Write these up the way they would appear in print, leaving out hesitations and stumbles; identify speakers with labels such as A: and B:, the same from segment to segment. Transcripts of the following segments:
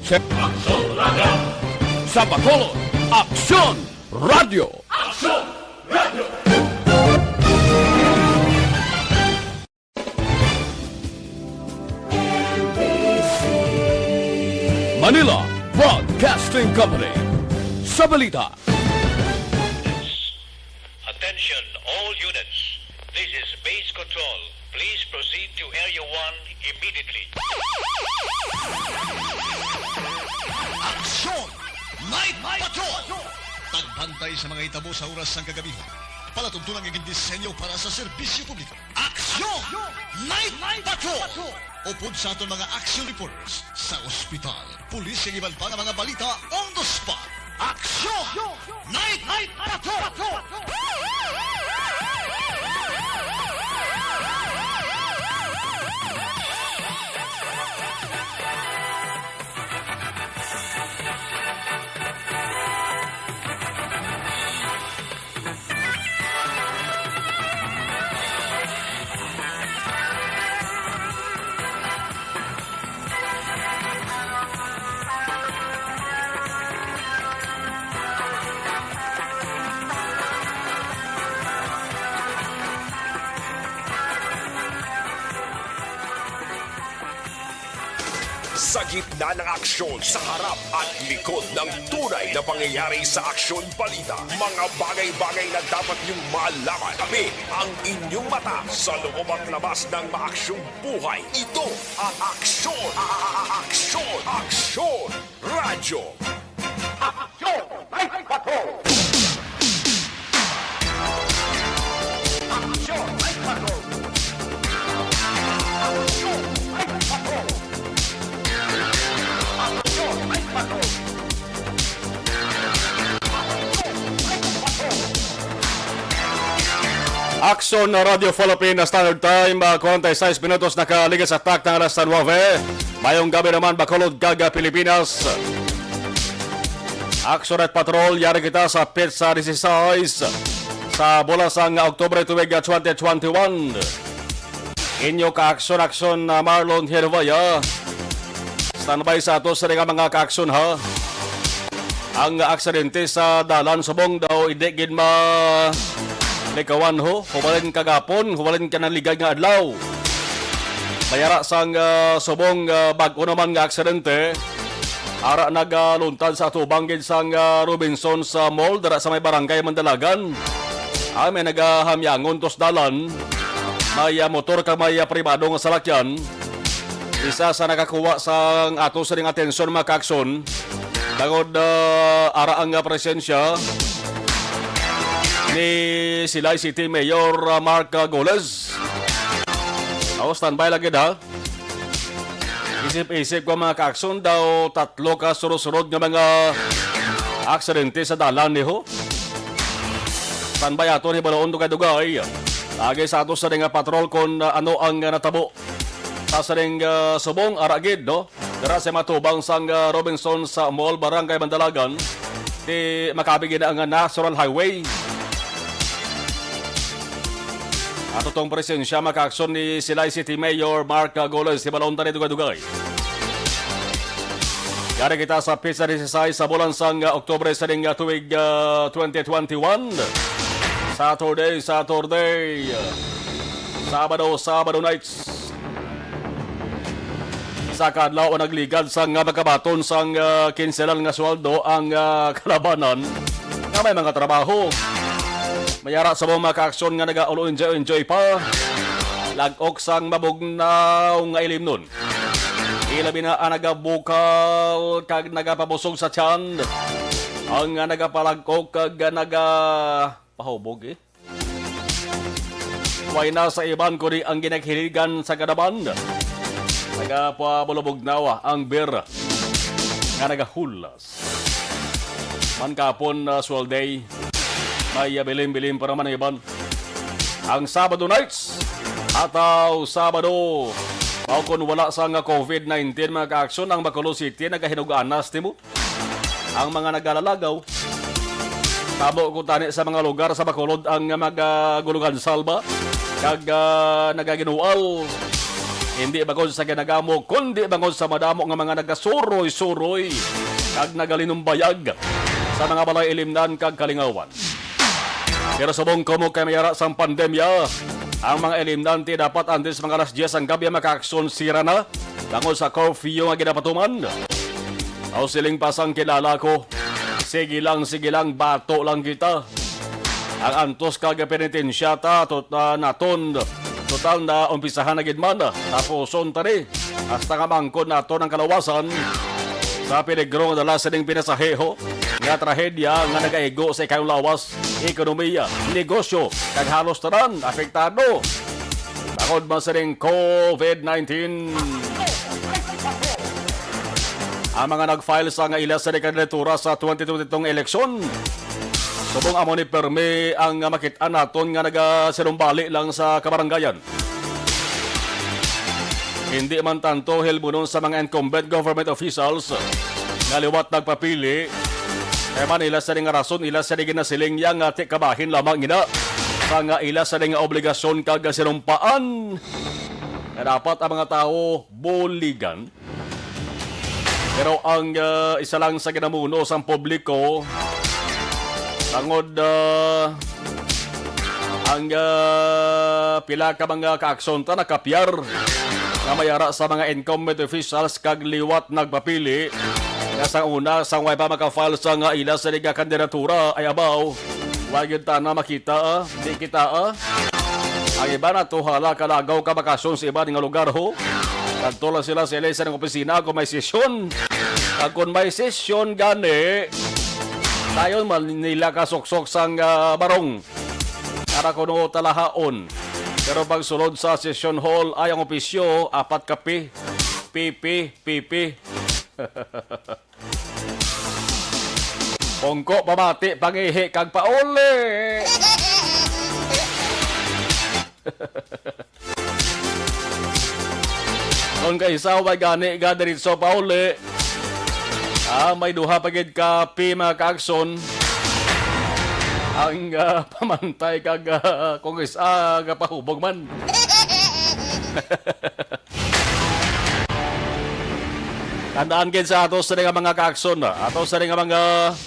A: Aksyon Radio! Sa Bacolod, Aksyon Radio!
B: Aksyon Radio!
A: Manila Broadcasting Company. Sa balita.
C: Attention all units. This is base control. Please proceed to Area 1 immediately.
D: Aksyon! Night Patrol! Tagbantay sa mga itabo sa oras ng kagabihan. Palatuntunan ng disenyo para sa serbisyo publiko. Aksyon! Night Patrol! Upod sa aton mga action reporters sa ospital, pulis ang iban pa ng mga balita on the spot. Aksyon! Night Patrol!
B: Sa gitna ng aksyon, sa harap at likod ng tunay na pangyayari sa Aksyon Balita, mga bagay-bagay na dapat niyong malaman. Kami ang inyong mata sa loob at labas ng maaksyong buhay. Ito ang Aksyon! Aksyon! Aksyon! Radyo! Aksyon! Night Patrol! Aksyon! Night Patrol! Aksyon! Night Patrol!
E: Aksyon na Radio Philippine Standard Time, 46 minutos nakaligas sa tak ng alas 9. Mayong gabi naman, Bacolod, Gaga, Pilipinas. Aksyon at Patrol, yari kita sa Pizza 16 sa bulasang Oktubre tuwig 2021. Inyo ka-aksyon Marlon Hervaya. Standby sa ato sa mga ka-aksyon ha. Ang aksidente sa Dalan Subong daw idigid likawan ho, hubalin kagapon, hubalin ka ng ligay nga adlaw. Mayara sang subong bag-o naman nga aksidente. Ara nagaluntad sa tubangin sang Robinson sa mall, dara sa may barangay Mandalagan. May nagahamyangon tos dalan. May motor ka may pribado nga salakyan. Isa sa nakakuha sang ato sa ring atensyon mga kakson. Dagod ara ang presensya ni Silay City Mayor Mark Goles. Standby lagi ha. Isip-isip ko mga kaakson daw tatlo ka surod-surod nga mga aksidente sa dalan ni ho. Standby ato ni Balaon Dugay-Dugay. Lagi sa ato sa ring patrol kung ano ang natabo. Sa ring subong aragid no. Dara sa matubang sang Robinson sa mall barangay Mandalagan. Di makabigin ang National Highway. Ato tong presensya makaakson ni Silay City Mayor Mark Goles si Balaon ni Dugay-Dugay. Yari kita sa Pizza 16 sa bulan sang Oktubre sa ring tuwig 2021. Saturday. Sabado nights. Sa kadlaw o nagligad sang magkabaton sang kinselan nga sweldo ang kalabanan nga may mga trabaho. Mayara sa mga ka-aksyon nga nag-ulo enjoy pa. Lag-ok sang mabugnaw nga ilim nun. Ilabi na ang nagabukaw kag nagapabusog sa tiyan. Ang nagapalag-ok kag nagapahubog Way na sa iban ko di ang ginaghiligan sa kadaban. Nagapabulubugnaw ang beer nga nagahulas. Man kapon swelday. May bilim-bilim para man iban. Ang Sabado nights ataw Sabado. Mao kung wala sa nga COVID-19 mga ka-aksyon ang Bacolod City nagahinuganas timo. Ang mga nagalalagaw. Tabo ko tani sa mga lugar sa Bacolod ang magagulugan salba. Kag nagaginual. Hindi bangod sa ginagamo, kundi bangod sa madamo nga mga nagasuroy-suroy kag nagalinumbayag sa mga balay ilimnan kag kalingawan. Pero subong ko mo kay mayara sang pandemya, ang mga ilimnante dapat antes mga alas 10 ang gabi makaaksyon sira na bangod sa curfew nga ginapatuman. Aw siling pasang kilala ko, sige lang, bato lang kita. Ang antos kag penitensya ta naton total na umpisahan na gid man. Tapos on tani hasta nga mangkon nato ng kalawasan sa peligro nga dala sa ding pinasaheho nga trahedya nga nagaigo sa ikayong lawas, ekonomiya, negosyo kag halos tanan apektado bangod man sa ding COVID-19. Ang mga nag-file sa nga ila sa kandidatura sa 2022 eleksyon, subong amo ni permi ang makita naton nga nagasinumbali lang sa kabarangayan. Hindi man tanto hilbunon sa mga incumbent government officials nga liwat nagpapili, kaya man ila sa nga rason, ila sa ginasiling yang ati kabahin lamang ina sa nga ila sa nga obligasyon kag sinumpaan nga dapat ang mga tao buligan. Pero ang isa lang sa ginamuno sa publiko, tangod ang pila ka mga kaaksyon ta nakapyar nga mayara sa mga incumbent officials kag liwat nagpapili nga sa una sa way pa makafile sa nga ila sa liga kandidatura ay abaw wag yun ta na makita di kita ang iba na to hala kalagaw ka bakasyon sa iba nga lugar ho. Kanto lang sila sa ilesa ng opisina kung may sesyon. Kung may sesyon gani, tayo man nila kasuksok sang barong para kuno talahaon. Pero pag sulod sa session hall ay ang opisyo, 4 kape, pipi. Pongko pamati, pangihi kag pauli. Kung kaisaway gani gadiritso pauli, may duha pagid ka mga kaakson ang pamantay kag kung isa pahubog man. Tandaan gid sa ato sa mga kaakson, ato sa mga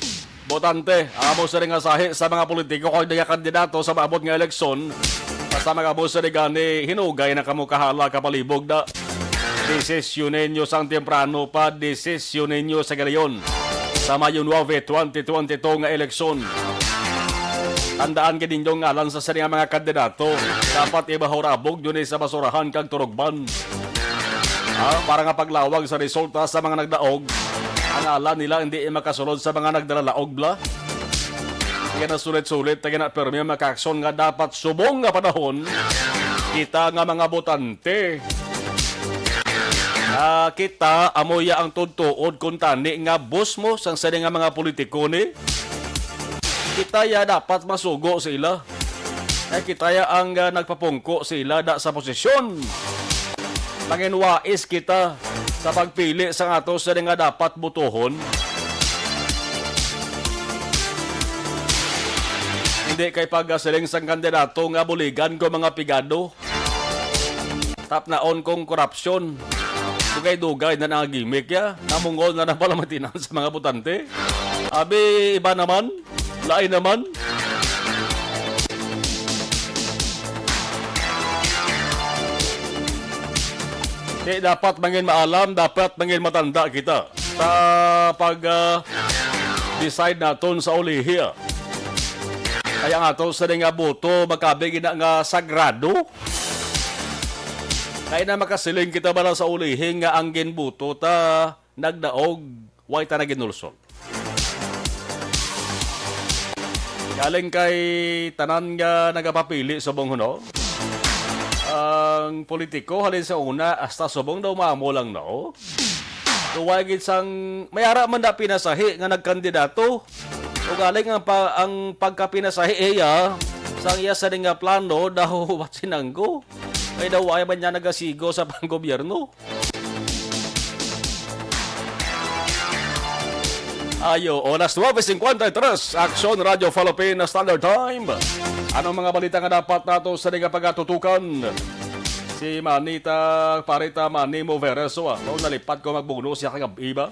E: botante, amo sa nga sahi sa mga politiko kung mga kandidato sa maabot nga eleksyon, sa mga mo sa gani hinugay na kamo kahala kapalibog na. Desisyonin nyo sang temprano pa, desisyonin nyo sa galayon sa Mayo 9, 2022 nga eleksyon. Tandaan ka ninyong ngalan sa sarili mga kandidato. Dapat ibahorabog yun sa basurahan kag turugban. Para nga paglawag sa resulta sa mga nagdaog, ang ngalan nila hindi makasulod sa mga nagdalalaog bla. Kaya na sulit-sulit, kaya na permi makakson nga dapat subong nga panahon, kita nga mga botante. Kita amoya ang tuntuod kung tani nga boss mo sang sari nga mga politiko ni. Kita ya dapat masugo sila. Kita ya ang nagpapungko sila da sa posisyon. Manginwais kita sa pagpili sa ato sari nga dapat butuhon. Hindi kay pagasiling sang kandidato nga buligan ko mga pigado. Tapnaon kong korupsyon. Dugay-dugay na nangagimik ya. Namungol na palamatinan sa mga botante. Abi, iba naman. Lain naman. Kaya dapat mangin maalam, dapat mangin matanda kita. Sa pag-decide naton sa ulihi. Kaya nga to sa nga boto, magkabigin na nga sagrado. Kaya na makasiling kita ba sa ulihin nga ang ginbuto ta nagdaog, way ta na ginulsol. Galing kay tanan nga nagapapili sa bonghono. Ang politiko halin sa una, hasta subong daw maamo lang no. Tuwagin sang mayara man na pinasahi nga nagkandidato. O galing ang pagkapinasahi sang iya sa nga plano daw wat sinanggo. Ay daw ay man niya nagasigo sa panggobyerno. Ayo, oras 9:53, Aksyon Radio Philippines Standard Time. Anong mga balita nga dapat nato sa nga pagatutukan? Si Parita Manny Moveres, mao nalipat ko magbuno siya kagabi ba?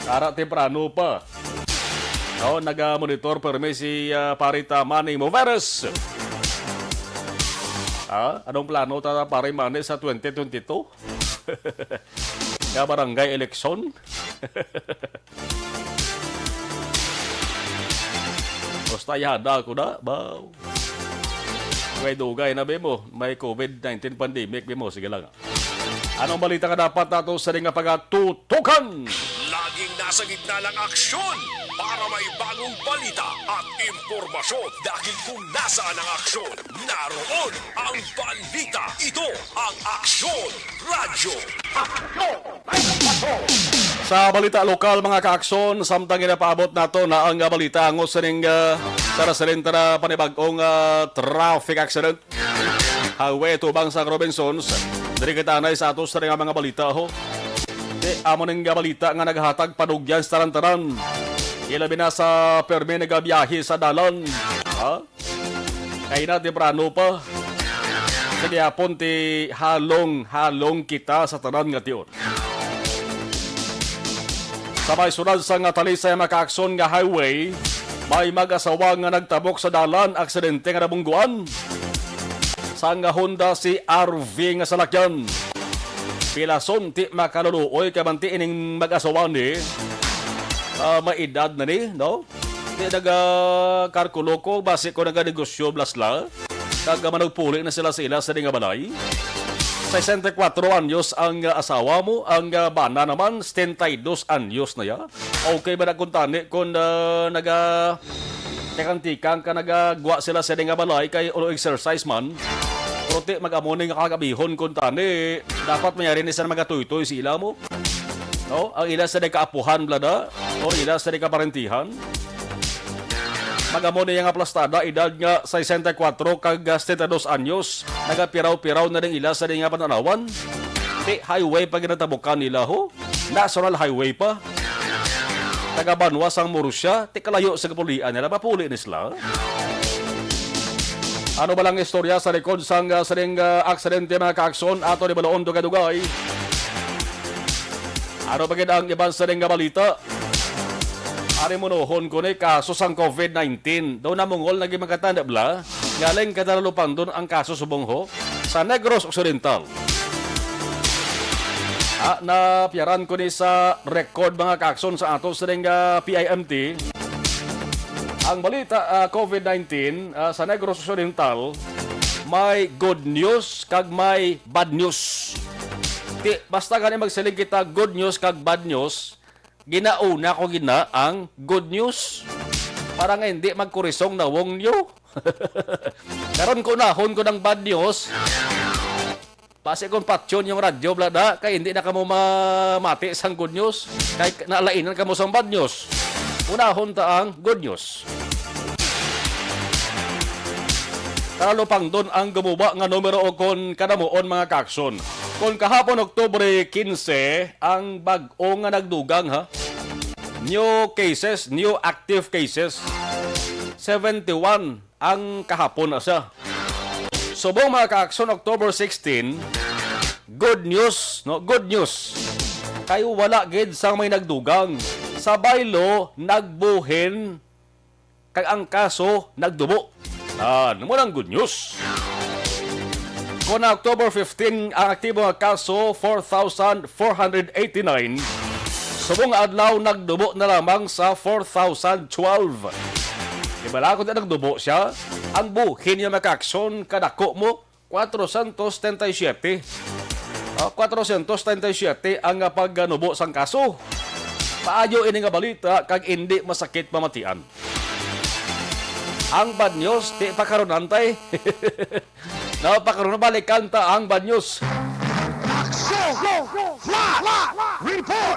E: Ara temprano pa. Naga-monitor permi si Parita Manny Moveres. Anong plano Pare Manny sa 2022? Nga barangay eleksyon? Basta yada ko na, baw. May dugay na mo, may COVID-19 pandemic mo, sige lang. Anong balita ka dapat nato sa ring pagatutukan?
B: Laging nasa gitna ng aksyon para may bagong balita at impormasyon. Dahil kung nasaan ang aksyon, naroon ang balita. Ito ang Aksyon Radyo.
E: Sa balita lokal mga kaaksyon, samtang ginapaabot nato na ang balita ang usaning sarasalintara panibagong traffic accident. Highway tubang sa Robinsons. Dari kitanay sa atos sa mga balita ho. Amo ning balita nga naghatag padugyan sa taran-taran. Ilabi na sa permi nagabiyahe sa dalan. Kaya na temprano pa. Sige hapon ti halong kita sa tanan nga tiyon. Sabay sunod sa nga talisay makaakson nga highway, may mag-asawa nga nagtabok sa dalan, aksidente nga nabungguan. Sa nga Honda si RV nga salakyan. Pilason ti makaluluoy kamanti ining mag-asawa ni. Maedad na ni, no? Di naga-karkulo ko, base ko naga-negosyo blasla. Nagmanagpuli na sila sa nga balay. 64 anyos ang asawa mo, ang bana naman 72 anyos na ya. Okay ba nagkuntani kung tikang-tikang ka nagagwa sila sa nga balay kay ulo exercise man. Prote mag-amunin nga kagabihon kuntani, dapat mayari ni sa mga tuytoy sila mo. No? Ang ila sa kaapuhan blada o ila sa kaparentihan. Mag-amo niya nga plastada, edad nga 64 kag 72 anyos. Nagapiraw-piraw na rin ila sa nga pananawan. Highway pa ginatabukan nila ho. National highway pa. Taga-Banwas ang Murusya. Kalayo sa kapulian nila. Mapuli ni sila. Ano ba lang istorya sa likod sang saring aksidente mga kaakson ato ni Balaon do kadugay? Ano ba ang ibang saring balita? Ari monohon ko ni kaso sang COVID-19. Daw na mongol naging magkatanda bla. Galing katalupang doon ang kaso subong ho sa Negros Occidental. Napiyaran ko ni sa record mga kakson sa ato sa PIMT. Ang balita COVID-19 sa Negros Occidental, may good news kag may bad news. Basta gani magsiling kita good news kag bad news, ginauna ko ang good news para nga hindi magkurisong na wong nyo. Karon ko nahon ko ng bad news. Pasi kung patyon yung radyo blada kay hindi na kamo mamati sang good news kay nalainan kamo sang bad news. Unahon ta ang good news. Talo pang doon ang gumuba nga numero o kon kadamuon mga kakson. Kung kahapon Oktubre 15, ang bag-o nga nagdugang new cases, new active cases, 71 ang kahapon na siya. Subong mga kaakson October 16, good news, no? Good news. Kayo wala gid sang may nagdugang. Sa baylo, nagbuhin, kag ang kaso, nagdubo. Naman ang good news. Kung na October 15, ang aktibo nga kaso, 4,489. Subong adlaw, nagdubo na lamang sa 4,012. Ibala ko na nagdubo siya, ang buhin niya makaksyon, kadako mo, 437. 437 ang pagganubo sang kaso. Paayo ini nga balita, kag hindi masakit pamatian. Ang bad news, di pa karon antay. Napakaroon na balikan ta ang bad news.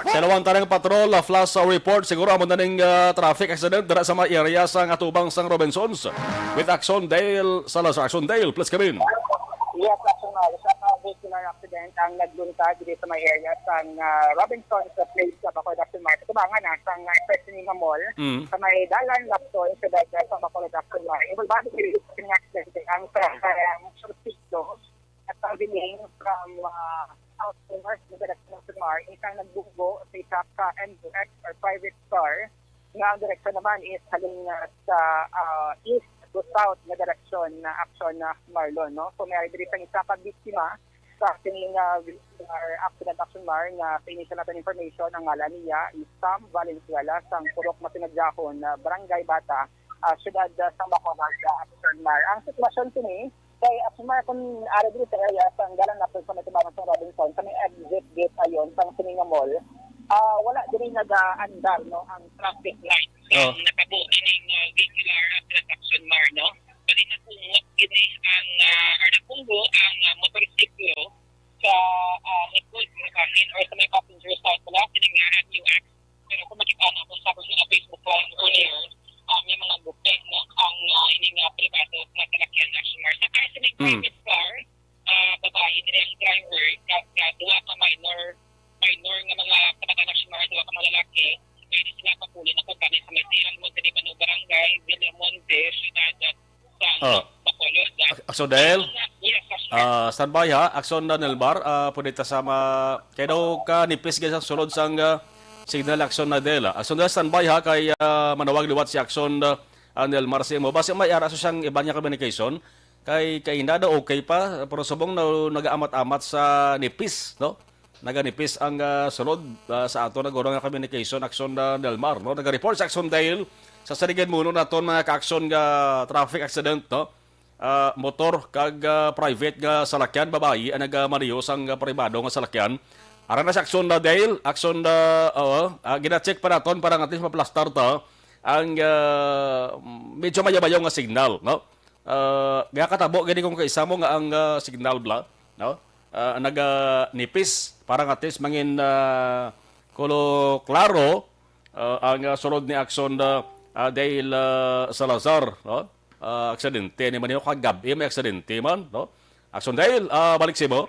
E: Sa lawang tanang patrol, flash report, siguro amon na ng traffic accident dara sa mga area sa atubang sang Robinsons. With Axon Dale, Salazar. Axon Dale, please come in.
F: Yes, actually, sa vehicular accident ang nagluntad dito sa may area sa Robinson sa place sa Bacolod Action Market. Tubangan na sa Preston Mall sa may Dalan Lapton sa Dagan sa Bacolod Action Market. Ibang bakit yung accident ang surpito traveling from south to north ng direksyon ng Samar, isang nagbunggo sa isa ka MUX or private car. Nga ang direksyon naman is haling sa east to south na direksyon na aksyon na Marlon. No? So may diri sa isa ka biktima sa ating accident action mar nga sa initial natin information ang ngalan niya is Sam Valenzuela sang Purok Matinagdahon na Barangay Bata, siyudad sa Bacolod, Action Mar. Ang sitwasyon kini kay Action Mar kung ari dito sa area sa galang na sa Matibangan sa Robinson sa may exit gate ayon sa Sininga Mall. Wala diri nag-andar no ang traffic light. So nakabuo ning vehicular accident action mar no. Bali napungo kini ang napungo ang motorsiklo sa likod ng kanin or sa may passenger side wala kining MUX. Pero kung makita na kung sa Facebook live earlier, may mga bukit no ang ining privado na talakyan action mar. Sa kasi may private car, babae nila ang driver, duwa ka minor nga mga kabataan action mar, duwa ka mga lalaki. Kaya sila papuli na kung kami sa may tirang mo sa Barangay, Villamonte, Ciudad, Bacolod.
E: Akson dahil?
F: Yes,
E: Standby ha, Akson na Nelmar, pwede tasama, kaya daw ka nipis sa sulod sang signal Akson na dela. Akson dahil standby ha, kay manawag liwat si Akson Nelmar si mo. Basta may ara siyang iba niya communication, kay na daw okay pa, pero subong na nag-aamat-amat sa nipis, no? Naganipis ang sulod sa ato nagurang communication Akson Nelmar, no? Naga-report sa Akson dahil sa saligan muno naton mga ka-aksyon nga traffic accident, no? Motor kag private nga salakyan babae ang nagmaniyo sang pribado nga salakyan. Ara na sa aksyon na dahil aksyon na gina-check pa naton para at least maplastar ta ang medyo mayabayaw nga signal, no? Nga katabo gani kung kaisa mo nga ang signal bla, no? Nipis para at least mangin klaro ang sulod ni aksyon dahil Salazar, no? Aksidente ni man yung kagabi, may aksidente man, no? Action dahil, balik si mo.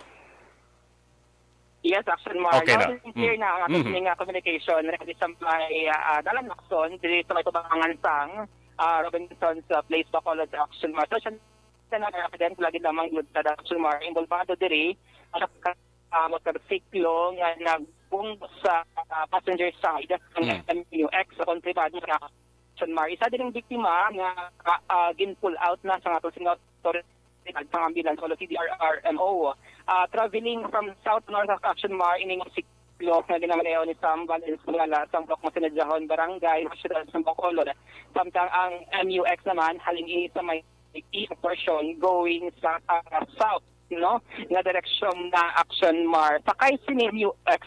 F: Yes, Action Mar.
E: Okay na.
F: Clear na ang ating communication. Ready sa may dalan Action, dito may tubangan sang Robinson's Place, Bacolod, Action Mar. So, siya na accident, lagi lamang good sa Action Mar. Involvado diri, motorsiklo nga nagbung sa passenger side ng MUX sa kontribado na Action Mar. Isa din ang biktima nga gin-pull out na sa ato singot sa ambulance o CDRRMO. Traveling from south to north of Action Mar, ining siklo na ginamalayo ni Sam Valenzuela sa Purok Matinagdahon, Barangay, Siyudad sa Bacolod. Samtang ang MUX naman, halingi sa may east portion going sa south, no? Na direksyon na Action Mar. Sakay si MUX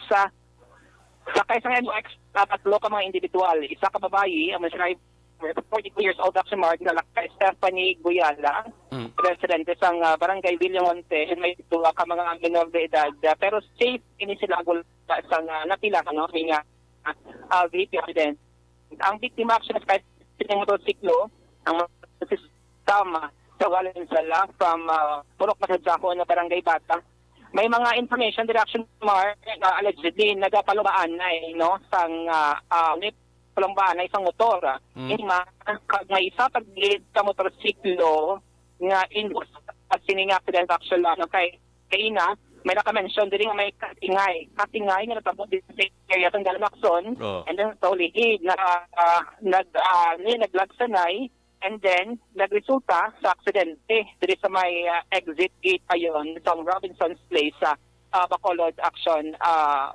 F: sakay sa MUX, tatlo ka mga individual. Isa ka babae, ang driver, 42 years old Action Mar, kay Stephanie Guyala, residente sa Barangay Villamonte, and may dua ka mga minor de edad. Pero safe ini sila gula sa napila ka, no? May VP accident. Ang biktima actually kahit sining motorsiklo, ang sistema sa Valenzuela from Purok Matinagdahon na Barangay Bata. May mga information direction Mar allegedly nagapalubaan na no sang palumbaan na isang motor. May isa paglead sa motorsiklo nga involved at sining accident actually no kay ina may naka-mention din nga may katingay nga natabo din sa area ng Galmaxon and then sa uligid na naglagsanay and then nagresulta sa aksidente diri sa may exit gate ayon sa Robinson's Place sa Bacolod Action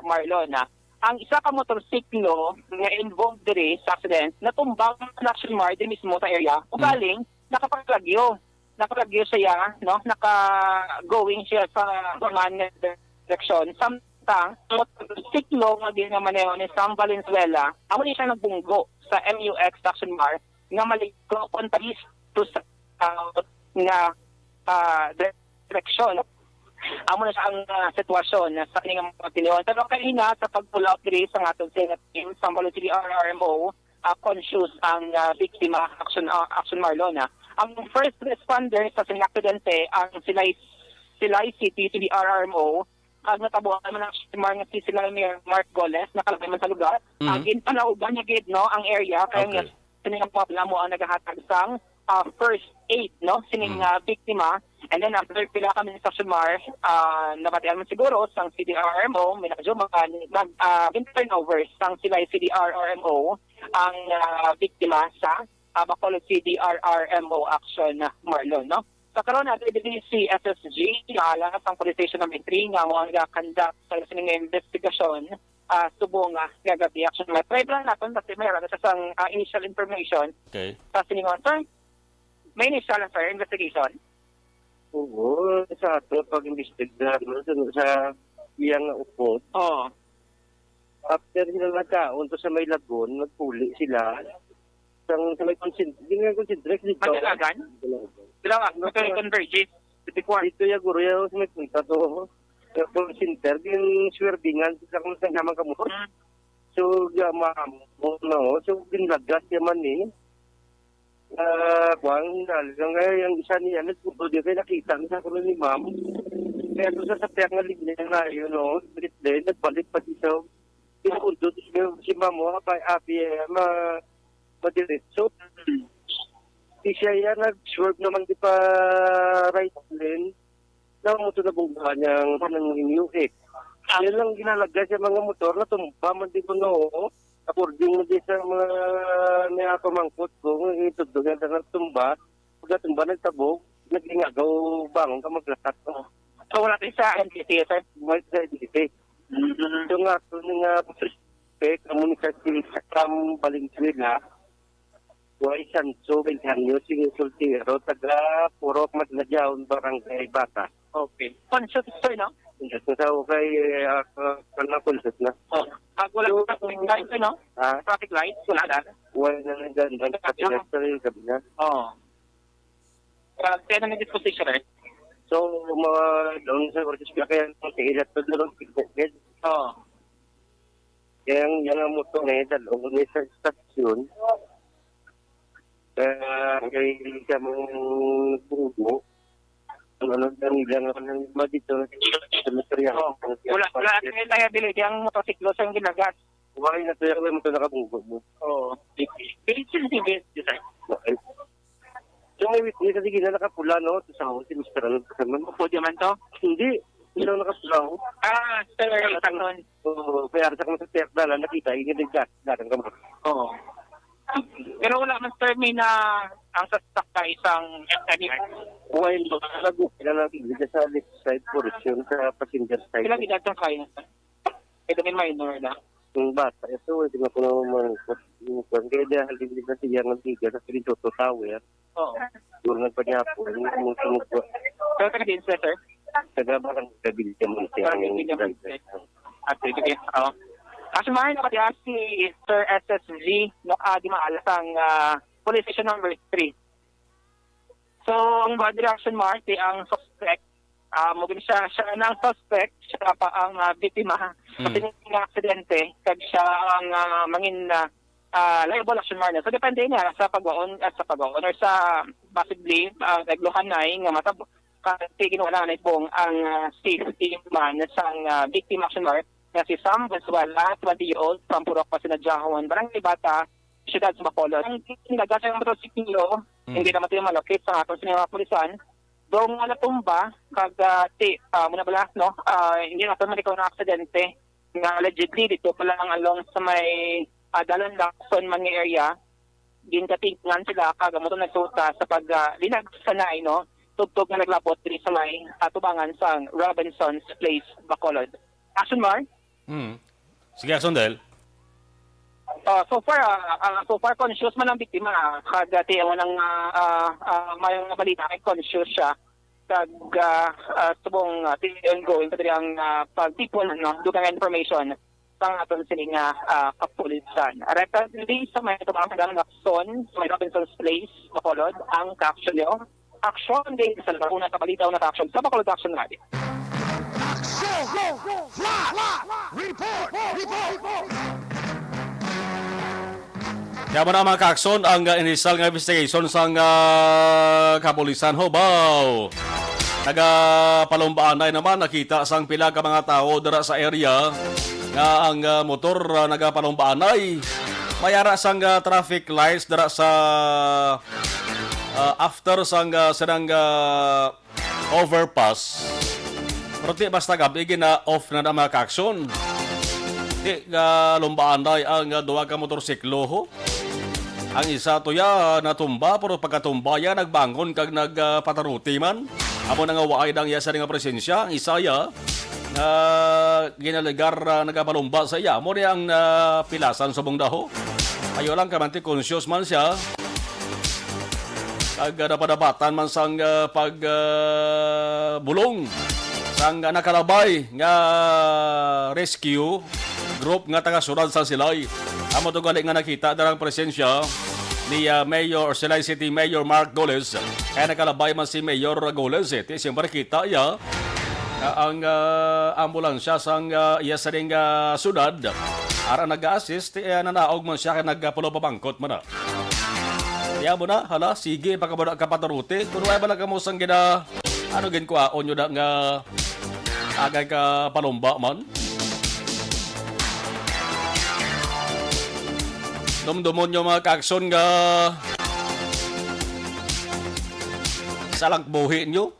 F: Marlona. Ang isa ka motorsiklo nga involved diri sa accident natumbang sa Action Mar din mismo sa area o galing nakapagyo siya no naka-going siya sa tuman direction samtang motorsiklo nga ginamaneho ni Sam Valenzuela amo ni siya nagbunggo sa MUX Action Mar nga maliko kontaris to sa direction. Amo na sa ang sitwasyon sa kaning mga tiniwan. Pero kanina sa pag-pull out diri sa atong Senate team sa Bacolod RRMO, conscious ang biktima Action Marlona. Ang first responder sa sinaksidente ang Silay City to the RRMO. Ang natabuhan naman ang nga si Mark Goles nakalagay man sa lugar. Ang panauban niya gid no ang area kaya nga siningang mga mo ang naghahatag sang first 8, no? Sining biktima. And then after pila kami sa Sumar, nabatian mo siguro sang CDRRMO, may nag-turnover sang sila CDRRMO ang biktima sa Bacolod CDRRMO action Marlon, no? Sa karon natin si SSG, ala sang Police Station number 3 nga mo ang conduct sa sining investigation subong gagabi action. Try lang natin kasi mayroon sa sang initial information.
E: Okay.
F: Sa siningon, sir, may initial investigation.
G: Oo, sa ato pag-imbestigar sa iyang upot.
F: Oo.
G: After sila nagkaon to sa may lagon, nagpuli sila. Sa may concentrate dito.
F: Magdalagan? Dalagan. Converges.
G: Dito yung guro yung sa may punta to. Yung center, yung swervingan sa kung saan naman kamutot. So, ma'am, no, so ginlagas yaman eh. Yung isa niya, nagpunto dito, nakita sa kulo ni ma'am. Kaya doon sa sapiak nga lignan na yun, no, nagbalik pa dito. Pinpunto si ma'am mo, api, madiretso. Di siya yan, nag-swerve naman di pa right lane. Namuto na bunggahan niyang pananginiw eh. Yan lang ginalagas sa mga motor na tumpa man di ko no. According na di sa mga pamangkot ko, ito doon na tumba. Pagkatumba nagtabog, nagingagaw bangon ka maglakat ko.
F: So, wala tayo sa NTC, sir?
G: May sa NTC. So nga, ito nga respect, komunikasi sa Valenzuela, Huay Sanso, Benjanyo, Singisultiro, taga Purok Magladyaon, Barangay Bata.
F: Okay. Conscious, sir, no?
G: Kung sa kay conscious na.
F: Oh. Wala traffic light, no? Traffic light, wala dahil.
G: Wala na nagandang kapitasa rin gabi na.
F: Oo. Kaya na disposition, eh?
G: So, mga doon sa orkestra kaya kailat pa doon pinagkakit.
F: Oo.
G: Kaya yung motor na yun, dalawang may sa stasyon. Kaya siya mong nagbugo. Ano lang ng dito sa material.
F: Wala ang liability ang motosiklo sa ginagas.
G: Wala na ito yung motor nakabugo mo.
F: Oo. Pinsin si Vince, sir.
G: So may witness kasi gina nakapula, no? Ito sa si Mr. Ano kasama.
F: Upo di man to?
G: Hindi. Hindi lang nakapula, no?
F: Sir, isang nun.
G: Oo. Kaya sa kung sa terda nakita, ingiligdat. Datang ka mo.
F: Oo. Pero wala man, sir, may na ang sastak ka isang FNR.
G: While nag-upila natin dito sa left side portion sa passenger side.
F: Ilang edad ang kaya na, sir? Ito may minor na.
G: Yung bata, ito, hindi na po naman kaya dahil hindi na siya ng tiga sa Pintoto Tower.
F: Oo.
G: Doon nagpanyapo, yung po.
F: Pero taga din, sir?
G: Taga barang Gabilya mo siya.
F: At sige, oo. Kasi mahal na kaya si Sir SSG no, di maalas ang Police Station number 3. So, ang body reaction mark, ang suspect, mugin siya na ang suspect, siya pa ang biktima. Kasi ng aksidente, kag siya ang mangin liable action mark. So, depende niya sa pagwaon at sa pagwaon or sa possibly nagluhanay nga matabok. Kasi ginawa na pong ang safety man sa victim action mark na si Sam Valenzuela, 20-year-old, from Purok Pasinadjahon, Barangay Bata, Siyudad sa Bacolod. Ang kinagasa ng motosiklo, hindi naman ito yung malokit sa atong sinima pulisan. Doon nga natumba, muna bala, no? Hindi natin malikaw na aksidente na allegedly dito pala ang along sa may Dalan Lacson, Mani area. Ginkatingan sila, kagamoto nagsuta sa paglinag sanay, no? Tugtog na naglapot dito sa may tubangan sa Robinson's Place, Bacolod. Action, Mark?
E: Sige, Sundel.
F: So far conscious man ang biktima. Kagati ang nang mayong balita kay conscious siya. Kag subong ongoing pa ang pagtipon no dugang information sa aton sining kapulisan. Recently sa may tubangan ng Lacson, sa may Robinson's Place, Bacolod, ang ka-action nyo. Action din sa una sa balita na ka-action sa Bacolod Action Radio.
E: Kaya mo na mga kakson ang initial nga investigation sa kapulisan Hobao. Nagapalumbaan na naman nakita sang pila ka mga tao dara sa area nga ang motor nagapalumbaan ay mayara sang traffic lights dara sa after sang sarang overpass, pero basta gabi gina-off na mga kaakson. Di lumbaan day ang duwa ka motorsiklo ho. Ang isa to ya natumba pero pagkatumba ya nagbangon kag nagpataruti man. Amo nga waay dang iya sa nga presensya. Ang isa ya ginaligar nagapalumba sa iya. Amo ang pilasan sa bungdaho. Ayo lang kamanti conscious man siya. Kag napadabatan man sang pagbulong sang nakalabay nga rescue group nga taga-surad sa Silay. Amo to gali nga nakita darang presensya ni Mayor Silay City Mayor Mark Goles. Kaya nakalabay man si Mayor Goles. Siyempre kita ya ang ambulansya sang iya sa ring sudad. Ara nag-assist, nanaog man siya kaya nagpulo pabangkot man na. Kaya mo na, hala, sige, pagkabada ka pataruti. Kung wala ba lang kamo sang gina, ano gin ko nyo na nga agay ka palumba man. Dumdumon nyo mga kaakson nga salang buhi nyo.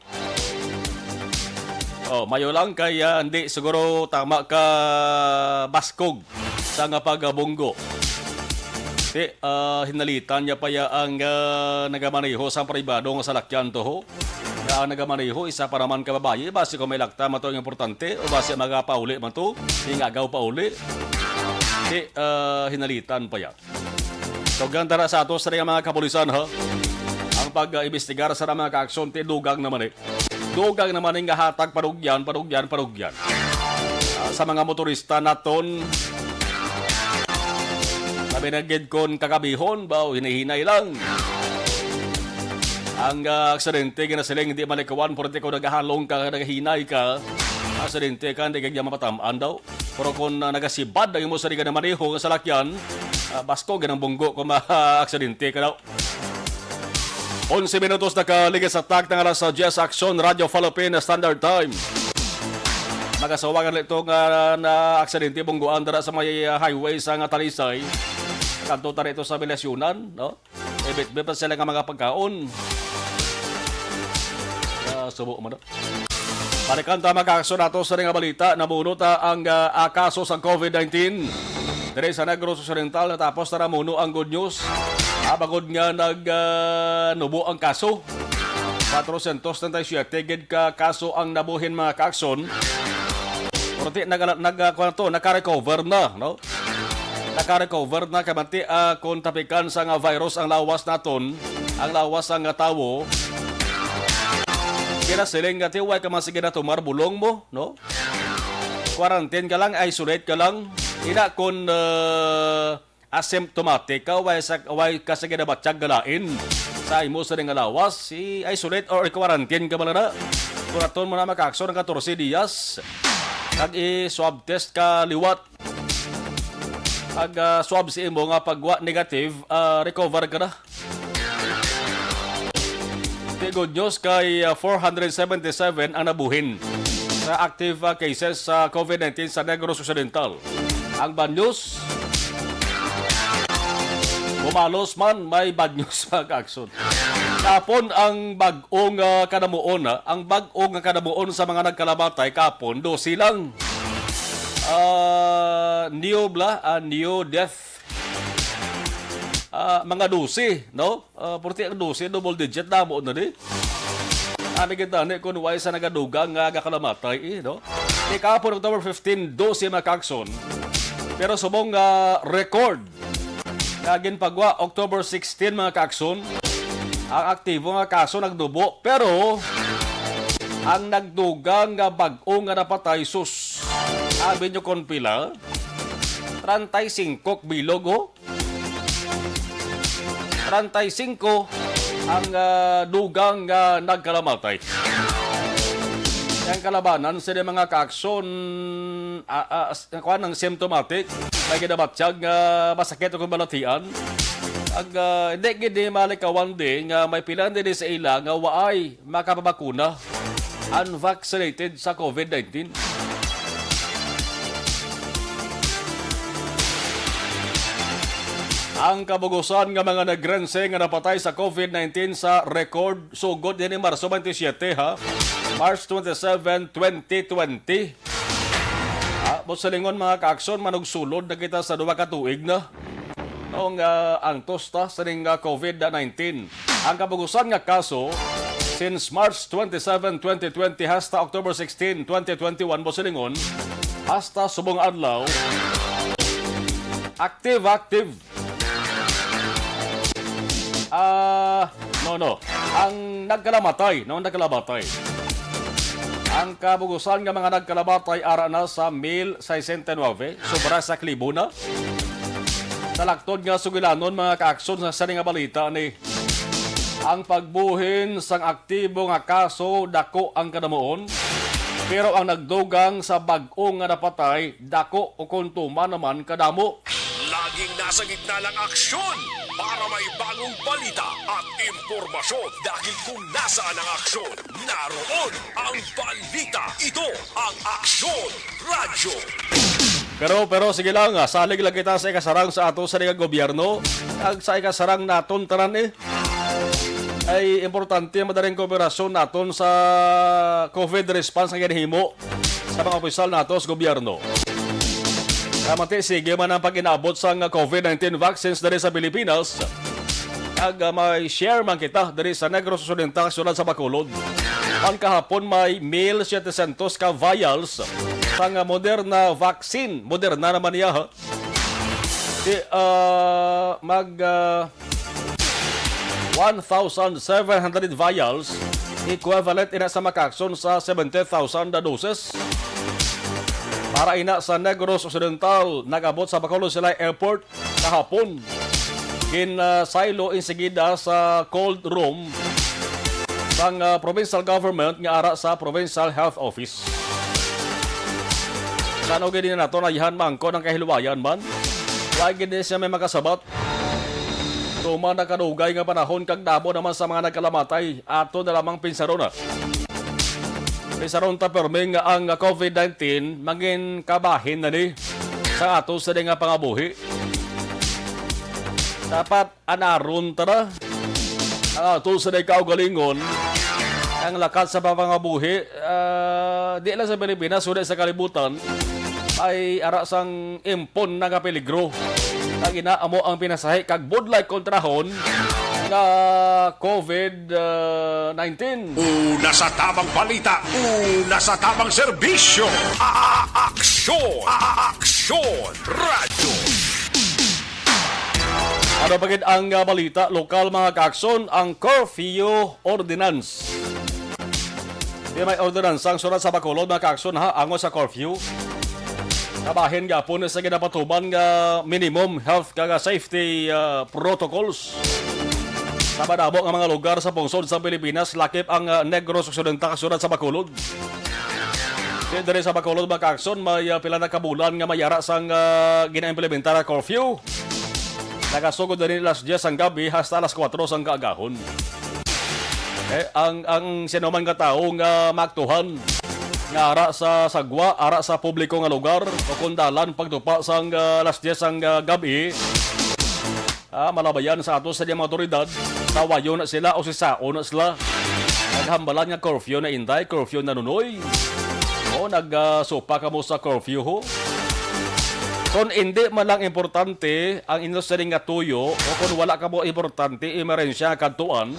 E: Mayo lang kaya hindi siguro tama ka baskog sa nga pagabunggo. Hinalitan niya pa ya ang nagamaneho sa pribado nga salakyan to ho. Ang nagamaneho isa pa naman kababaye. Basi kung may lakta man to ang importante o basi magapauli man to. Hingagaw pa uli. Hinalitan pa ya. So gantara sa ato sa mga kapulisan ha. Ang pag-imbestigar sa mga kaaksyon dugang naman Dugang naman nga hatag parugyan. Sa mga motorista naton sabi na gid kon kakabihon ba hinahinay lang. Ang aksidente ginasiling hindi malikawan porte ko nagahalong ka nagahinay ka. Aksidente ka hindi kagya mapatamaan daw. Pero kung nagasibad ang imo sa riga na maneho nga salakyan, basko ganang bunggo kung ma-aksidente ka daw. 11 minutos nakaligas sa tag ng alas sa Jazz Action Radio Philippine Standard Time. Magasawagan ito nga na aksidente bungguan dara sa may highway sa nga Talisay. Kanto ta rito sa Bilasyunan, no? Ibit pa sila nga mga pagkaon. Subo mo na. Balikan ta magkakaso nato sa nga balita. Namuno ta ang kaso sa COVID-19. Dire sa Negros Occidental natapos na namuno ang good news. Abagod nga nubo ang kaso. 437 gid ka kaso ang nabuhin mga kaakson. Porti naka-recover na, no? Naka-recover na kamanti kung tapikan sa nga virus ang lawas naton, ang lawas ang tawo. Kira siling nga tiway ka masige na tumar bulong mo, no? Quarantine ka lang, isolate ka lang. Ina kung asymptomatic ka, way ka sige na batsyag galain sa imo sa nga lawas, i-isolate or i-quarantine ka malana. Kuraton mo na makakso ng 14 dias. Kag i-swab test ka liwat. Pag swab si imo nga pagwa negative, recover ka na. The good news kay 477 ang nabuhin sa active cases sa COVID-19 sa Negros Occidental. Ang bad news, bumalos man, may bad news mag-action. Kapon ang bag-ong kanamuon, ang bag-ong kanamuon sa mga nagkalabatay, kapon, 12 lang. New death. Mga 12, no? Purti ang 12, double digit na mo na ni. Ano kita ni, kung why sa nagadugang nga kakalamatay, no? Kapon, October 15, 12 makakson. Pero subong record. Kagin pagwa, October 16 mga kakson. Ang aktibo nga kaso nagdubo. Pero, ang nagdugang nga bag-o nga napatay sus. Sabi nyo kon pila, 35 bilog ho. 35 ang dugang nga nagkalamatay. Ang kalabanan sa mga kaakson ng symptomatic na ginabatsyag masakit o balatian. Hindi gini malikawan din nga may pilan din sa ila nga waay makapabakuna unvaccinated sa COVID-19. Ang kabugusan nga mga nagrense nga napatay sa COVID-19 sa record sugod din ni Marso 27 ha. March 27, 2020. Busalingon mga kaaksyon, manugsulod na kita sa 2 ka tuig na. Noong ang tosta sa ning COVID-19. Ang kabugusan nga kaso since March 27, 2020 hasta October 16, 2021 busalingon hasta subong adlaw active. Ang nagkalamatay. Ang kabugusan nga mga nagkalamatay ara na sa 1,069, sobra sa klibo na. Talaktod nga sugilanon mga kaaksyon sa sani nga balita ni ang pagbuhin sang aktibo nga kaso dako ang kadamuon. Pero ang nagdugang sa bag-o nga napatay dako o kuntuma naman kadamo.
B: Laging nasa gitna ng aksyon para may bagong balita at impormasyon. Dahil kung nasaan ang aksyon, naroon ang balita. Ito ang Aksyon Radyo.
E: Pero sige lang, salig lang kita sa ikasarang sa ato sa ligang gobyerno. Ang sa ikasarang naton tanan ay importante madaling kooperasyon naton sa COVID response nga ginhimo sa mga opisyal nato sa gobyerno. Kamati, sige man ang pag-inabot sa COVID-19 vaccines dari sa Pilipinas. May share man kita dari sa Negros Occidental Syudad sa Bacolod. Ang kahapon may 1,700 ka vials sa Moderna vaccine. Moderna naman niya ha. 1,700 vials equivalent ina sa makakson sa 70,000 doses. Para ina sa Negros Occidental, nagabot sa Bacolod Silay Airport kahapon. Silo insigida sa cold room ng provincial government nga ara sa Provincial Health Office. Sano gini na ito na ihan mangko ng kahiluwayan man. Lagi din siya may makasabat. Tuma na kadugay nga panahon kag dabo naman sa mga nagkalamatay ato na lamang pinsaro na. Pisaron ta perming nga ang COVID-19 maging kabahin na ni sa ato sa nga pangabuhi. Dapat anaron ta na ang ato sa kaugalingon ang lakat sa pangabuhi. Di lang sa Pilipinas, sulit sa kalibutan ay ara sang impon na kapeligro. Ang inaamo ang pinasahi kag budlay kontrahon nga COVID-19.
B: Una sa tamang balita, una sa tamang serbisyo. Aksyon Radyo.
E: Ano pagid ang balita lokal mga kaaksyon, ang curfew ordinance. Di may ordinance ang sunod sa Bacolod mga kaaksyon ha, ango sa curfew. Kabahin nga po sa ginapatuban nga minimum health kaga safety protocols. Sa madamo ang mga lugar sa pungsod sa Pilipinas, lakip ang Negros Occidental kasunod sa Bacolod. Dari sa Bacolod mga kaaksyon, may pila na kabulan nga mayara sang gina-implementar na curfew. Nagasugod na rin alas 10 ang gabi hasta alas 4 ang kaagahon. Ang sinuman nga tao nga maktuhan nga ara sa sagwa, ara sa publiko nga lugar o kundalan pagtupa sang alas 10 ang gabi. Malabayan sa ato sa mga otoridad, tawayo na sila o sisao na sila. Naghambalan nga curfew na inday, curfew na nunoy. O nagsopa ka mo sa curfew ho. Kung hindi man lang importante ang industry nga tuyo o kung wala ka mo importante, emerensya kantuan,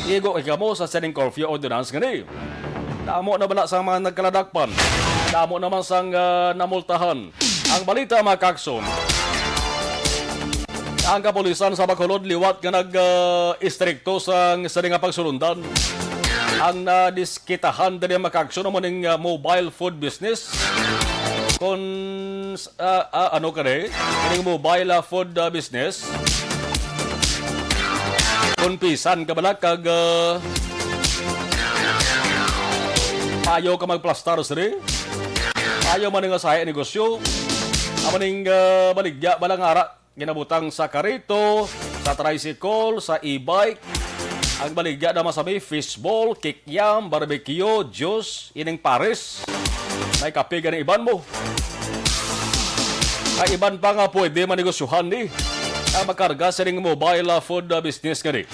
E: igo ka mo sa setting curfew ordinance gani. Damo na bala sa mga nagkaladakpan. Damo naman sang namultahan. Ang balita mga kakson, ang kapulisan sa Bacolod liwat nga nag-istrikto sa nga pagsulundan. Ang nadiskitahan din mga kakson naman ng mobile food business. Kung ano ka rin, yung mobile food business, kung pisan ka bala kag payo ka magplastar siri, payo man nga saya negosyo, amaning baligya balang ara, ginabutang sa karito, sa tricycle, sa e-bike, ang baligya naman sabi, fishball, kikyam, barbecue, juice, ining pares, may kape ganang iban mo. Ay iban pa nga pwede manegosyohan ni. makarga sa ring mobile food business nga rin.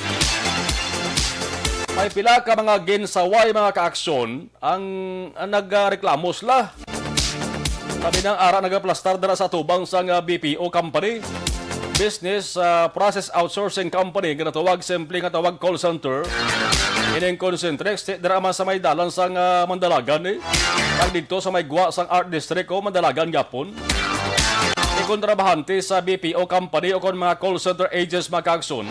E: May pila ka mga ginsaway mga kaaksyon ang nagreklamo sila. Sabi ng ara nagaplastar dara sa tubang sa BPO company. Business Process Outsourcing Company nga natawag simple nga tawag call center. Ining concentrate state dara man sa may dalan sang Mandalagan Pag dito sa may guwa sang Art District o Mandalagan gapon. Kontrabahante sa BPO company o kon mga call center agents mga kaaksyon.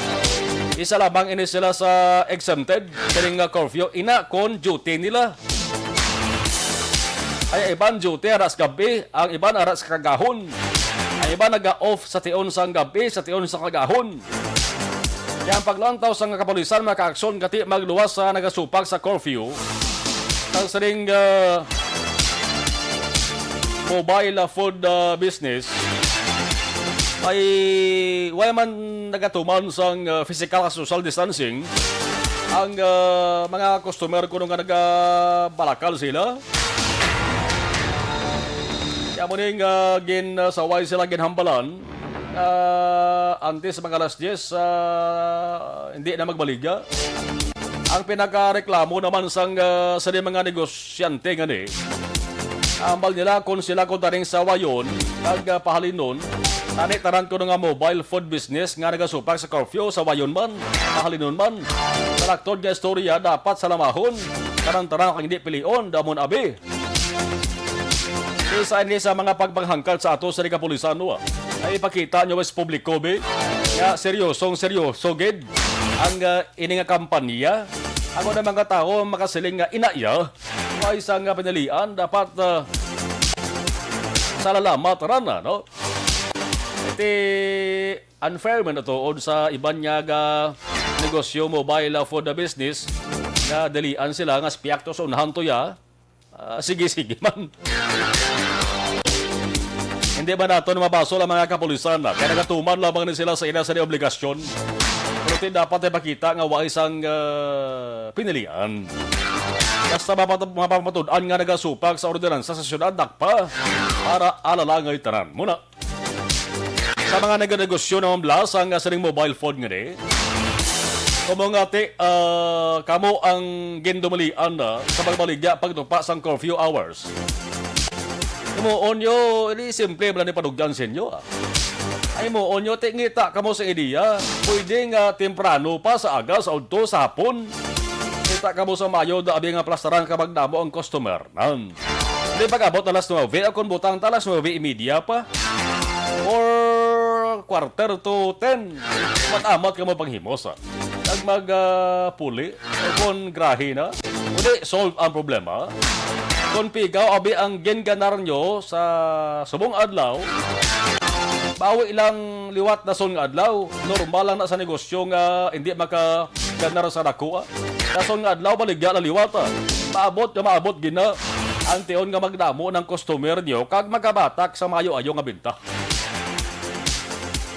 E: Isa lamang ini sila sa exempted kining curfew ina kon duty nila. Ay iban duty aras gabi, ang iban aras kagahon. Ang iba naga-off sa tion sang gabi, sa tion sa kagahon. Kaya ang paglantaw sa kapulisan mga kaaksyon kati magluwas sa nagasupak sa curfew. Ang saring mobile food business ay wala man nagatuman sang physical social distancing ang mga customer ko nung nagabalakal sila. Kaya mo ning saway sila ginhambalan antes mga alas 10 hindi na magbaligya. Ang pinakareklamo naman sang sa mga negosyante nga ni ambal nila kung sila kontaring sawayon nagpahalinon taran ko nga mobile food business nga nagasupak sa curfew sa wayon man pahalinon man talaktod nga istorya dapat salamahon taran kang hindi pilion damon abi. Isa ini sa mga pagpanghangkal sa ato sa kapulisan ay ipakita nyo sa publiko nga seryoso gid ang ini nga kampanya. Ako na mga tao makasiling nga inaya may isang pinalian dapat salalamat rana no. Iti unfair man ito sa iban niya negosyo mobile food business nga dalian sila nga spiyak to sa unahan to ya. Sige man. Hindi ba nato na mabaso ang mga kapulisan na? Kaya nagatuman lamang na sila sa ina sa obligasyon. Pero dapat ay pakita nga wa isang pinilian. Basta mapapatudan nga nagasupak sa ordinansa sa syudad dakpa para alalangay tanan. Muna, sa mga nagnegosyo ng blas ang saring mobile phone nga ni, kumungati kamo ang gindumalian na sa pagbaligya pagtupa sang curfew hours. Moon yo, ini simple bala ni padugdan sa inyo. Ay moon yo, tingita kamo sa ideya. Pwede nga temprano pa sa aga, sa udto, sa hapon. Kita kamo sa mayo, daabi nga plastaran ka magdamo ang customer. Hindi pag-abot alas 9, akong butang talas 9:30 pa. Or quarter to 10. Matamot ka mo panghimos. Nag magpuli, kung grahe na. Hindi solve ang problema. Kung pigaw, abi ang genganar nyo sa subong adlaw, bawi ilang liwat na son nga adlaw, normal lang na sa negosyo nga hindi makaganar sa nakuha. Sa son nga adlaw, baligya na liwat. Maabot gina ang tiyon nga magdamo ng customer nyo kag magabatak sa mayo-ayo nga binta.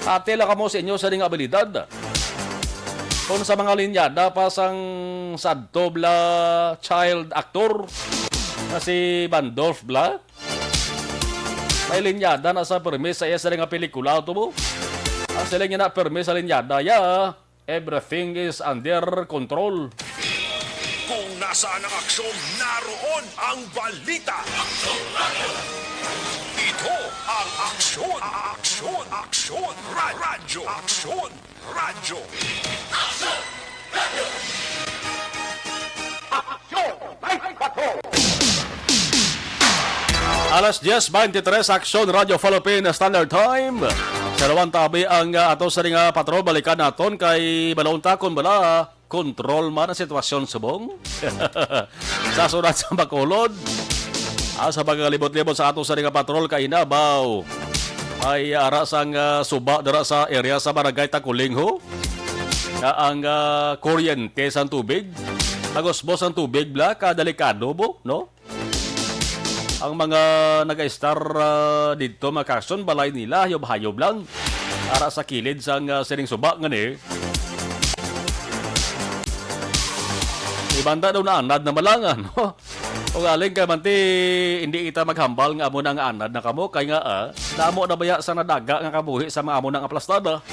E: Ate lang kamo sa inyo sa ring abilidad. Kung sa mga linyada pa sang sadto bla child actor, na si Bandolf Bla. May linyada na sa permis sa iya sa nga pelikula ito mo. Ang sila niya na permis sa linyada, everything is under control.
B: Kung nasaan ang aksyon, naroon ang balita. Ito ang aksyon, radyo.
E: Alas 10:23, Aksyon Radio Philippine Standard Time. Sa lawan tabi ang ato sa ring patrol, balikan naton kay balawon takon bala kontrol man ang sitwasyon subong. Sa sunod sa Bacolod, sa pagalibot-libot sa ato sa ring patrol kay Nabaw. Ay ara sang suba dara sa area sa Barangay Takulingho. Na ang kuryente sa tubig. Agos-bos ang tubig bla kadelikado mo, no? Ang mga nag-star dito makakson balay nila hayob-hayob lang para sa kilid sang siring suba nga ni. Ibanda daw na anad na malangan. O galing ka man ti, hindi kita maghambal nga amo ng anad na kamo, kay nga damo na baya sa nadaga nga kabuhi sa mga amo ng aplastada.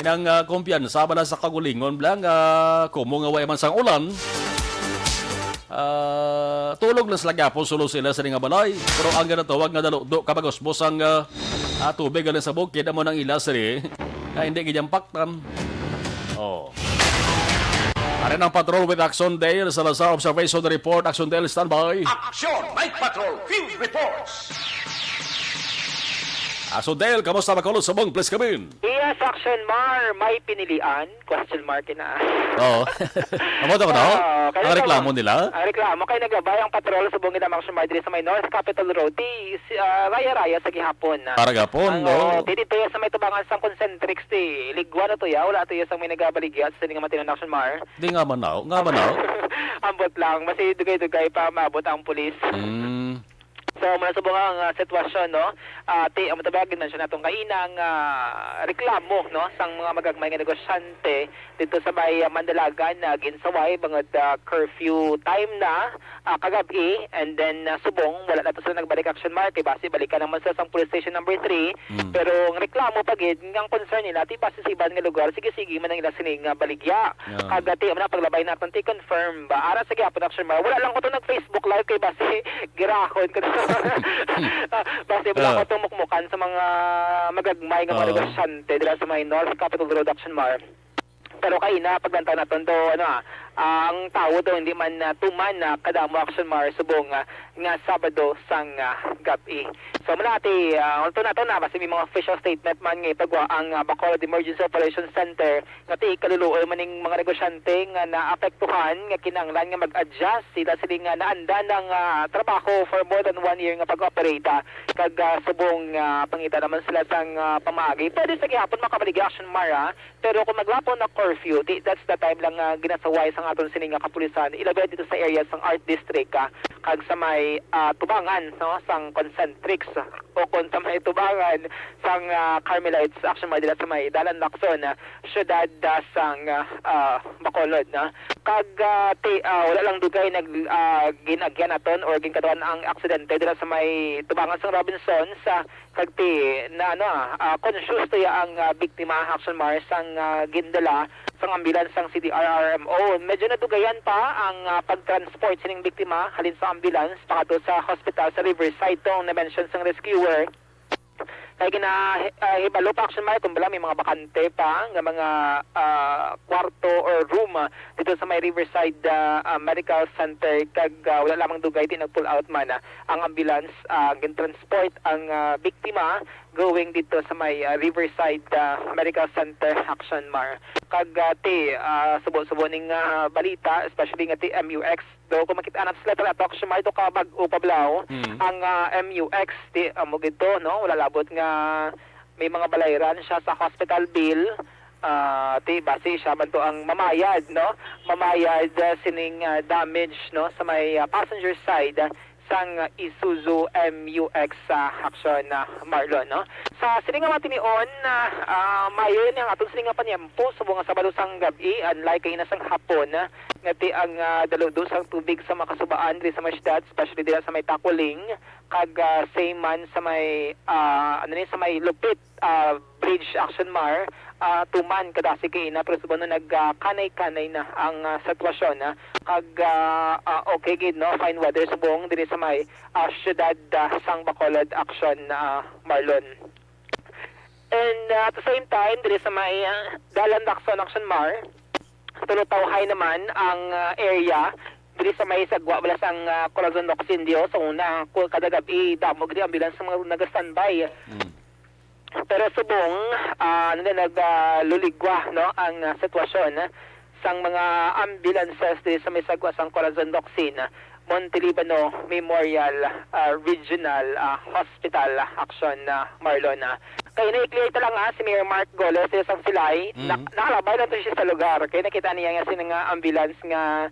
E: Inang kumpiyansa ba na sa kagulingon blang kumo nga way man sang ulan. Tulog na sila gapon sulo sila sa nga balay. Pero ang ganatawag nga dalukdo kapag usbos ang tubig galing sa bukid amo ng ila siri na hindi gijampaktan. Oh. Arin ang patrol with Action Dale sa Lazar Observation Report. Action Dale, standby.
B: Aksyon! Night Patrol Field Reports!
E: Action Dale, kamusta makulot sa mong please come in?
F: Yes, Action Mar, may pinilian? Question mark na.
E: Oo. Amoto ko na, ang reklamo nila?
F: Ang reklamo, kay nagabay ang patrol sa bungin ng Action Mar dito sa may North Capitol Road, di raya-raya sa gihapon.
E: Para gapon, no?
F: Dito ya sa may tubangan sa concentrics, di ligwa na to ya, wala to ya sa may nagabaligya sa nga matino ng Action Mar.
E: Di nga manaw.
F: Ambot lang, kasi dugay-dugay pa maabot ang pulis. So, mula sa bungang sitwasyon, no? Ang matabagin na siya natong kainang reklamo, no? Sang mga magagmay nga negosyante dito sa may Mandalagan na ginsaway bangod curfew time na kagabi, and then subong wala na to sila nagbalik Action Mar kay base balikan naman sa sang police station number 3. Pero ang reklamo pagid ang concern nila ti base sa iban nga lugar sige man ang ila sining baligya. Kagati man paglabay naton ti confirm ba ara sa gyapon Action Mar wala lang ko to nag Facebook live kay base girahon ko base wala ko to mukmukan sa mga magagmay nga mga negosyante dira sa may North Capitol Road Action Mar. Pero kaina paglantaw naton do ang tao do hindi man tuman kadamo Action Mar subong nga Sabado sang gabi. So malati unto nato na basta may mga official statement man nga pagwa ang Bacolod Emergency Operations Center nga ti kaluluoy maning mga negosyante nga naapektuhan nga kinahanglan nga mag-adjust sila siling naanda ng trabaho for more than 1 year nga pag-operate kag subong pangita naman sila sang pamaagi. Pwede sa gihapon makabaligya Action Mar pero kung maglapon na curfew, that's the time lang ginasaway sang aton sining kapulisan. Ilagay dito sa area sang Art District kag sa may tubangan no sang Concentrix o kung sa may tubangan sang Carmelites Action Mar dila sa may Dalan Lacson syudad sang Bacolod na kag wala lang dugay nag ginagyan aton or ginkatuan ang aksidente dila sa may tubangan sang Robinson sa kagti na conscious to ya ang biktima Action Mar sang gindala sang ambulance sang CDRRMO. Medyo nadugayan pa ang pagtransport sining biktima halin sa ambulance pakato sa hospital sa Riverside tong na-mention sang rescuer. Kaya ginahibalo pa Action Mar kung bala may mga bakante pa nga mga kwarto or room dito sa may Riverside Medical Center kag wala lamang dugay din nag-pull out man ang ambulance gin-transport ang biktima going dito sa may Riverside Medical Center Action Mar. Kag subo-subo ning balita especially nga ti MUX do kung makita natin sila talaga Action Mar do kabag-o pablaw ang MUX ti amo gito no wala labot nga may mga balayran siya sa hospital bill ti base siya man to ang mamayad no mamayad sining damage no sa may passenger side sang Isuzu MUX Action Marlon no sa sininga matinion mayo ni ang atong sininga panyempo subong nga Sabado sang gabi unlike kay nasang hapon ngati ang daludo sang tubig sa makasubaan diri sa syudad especially dira sa may Takuling kag same man sa may sa may Lupit Bridge Action Mar tuman kadasi kay na pero subon nagkanay-kanay na ang sitwasyon kag okay gid no fine weather subong diri sa may syudad sang Bacolod Action Marlon. And at the same time diri sa may Dalan Lacson Action Mar tulutawhay naman ang area diri sa may sagwa wala sang Corazon Occidental so una kadagabi damo gid ambulance sa mga naga-standby. Pero subong nagluligwa no ang sitwasyon sang mga ambulances diri sa may sagwa sang Corazon Occidental Montelibano Memorial Regional Hospital Action Marlon. Kaya na-clear ito lang si Mayor Mark Goles sa Silay. Nakalabay na ito siya sa lugar. Kaya nakita niya nga sinang ambulance nga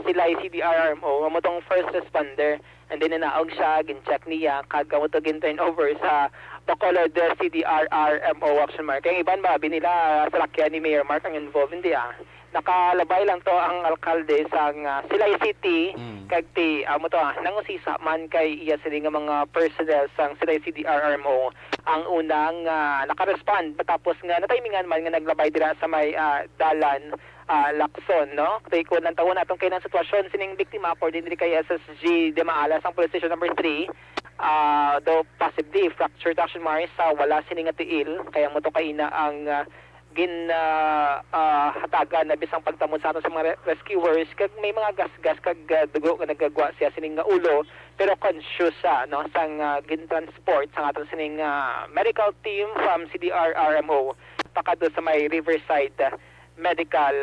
F: Silay CDRRMO mo tong first responder. And then nanaog siya, gin-check niya, kagawa to gin-turn over sa Bacolod CDRRMO Action Mark. Kaya iban ba, binila sa lakyan ni Mayor Mark ang involved hindi nakalabay lang to ang alkalde sa Silay City kag ti amo to nangusisa man kay iya sila nga mga personnel sang Silay City RRMO ang unang nakarespond tapos nga natimingan man nga naglabay dira sa may dalan Lacson, no? Kaya ko nang tawon atong kay ng sitwasyon sining biktima according diri kay SSG de Maalas ang police station number 3 do possibly fractured action marks wala sining tiil kaya mo to kaina ang hatagan na bisang pagtamon sa ato sa mga rescuers kag may mga gas-gas kag dugo nga nagagwa siya sining nga ulo pero conscious no sang gin-transport sa aton sining medical team from CDR RMO pakado sa may Riverside Medical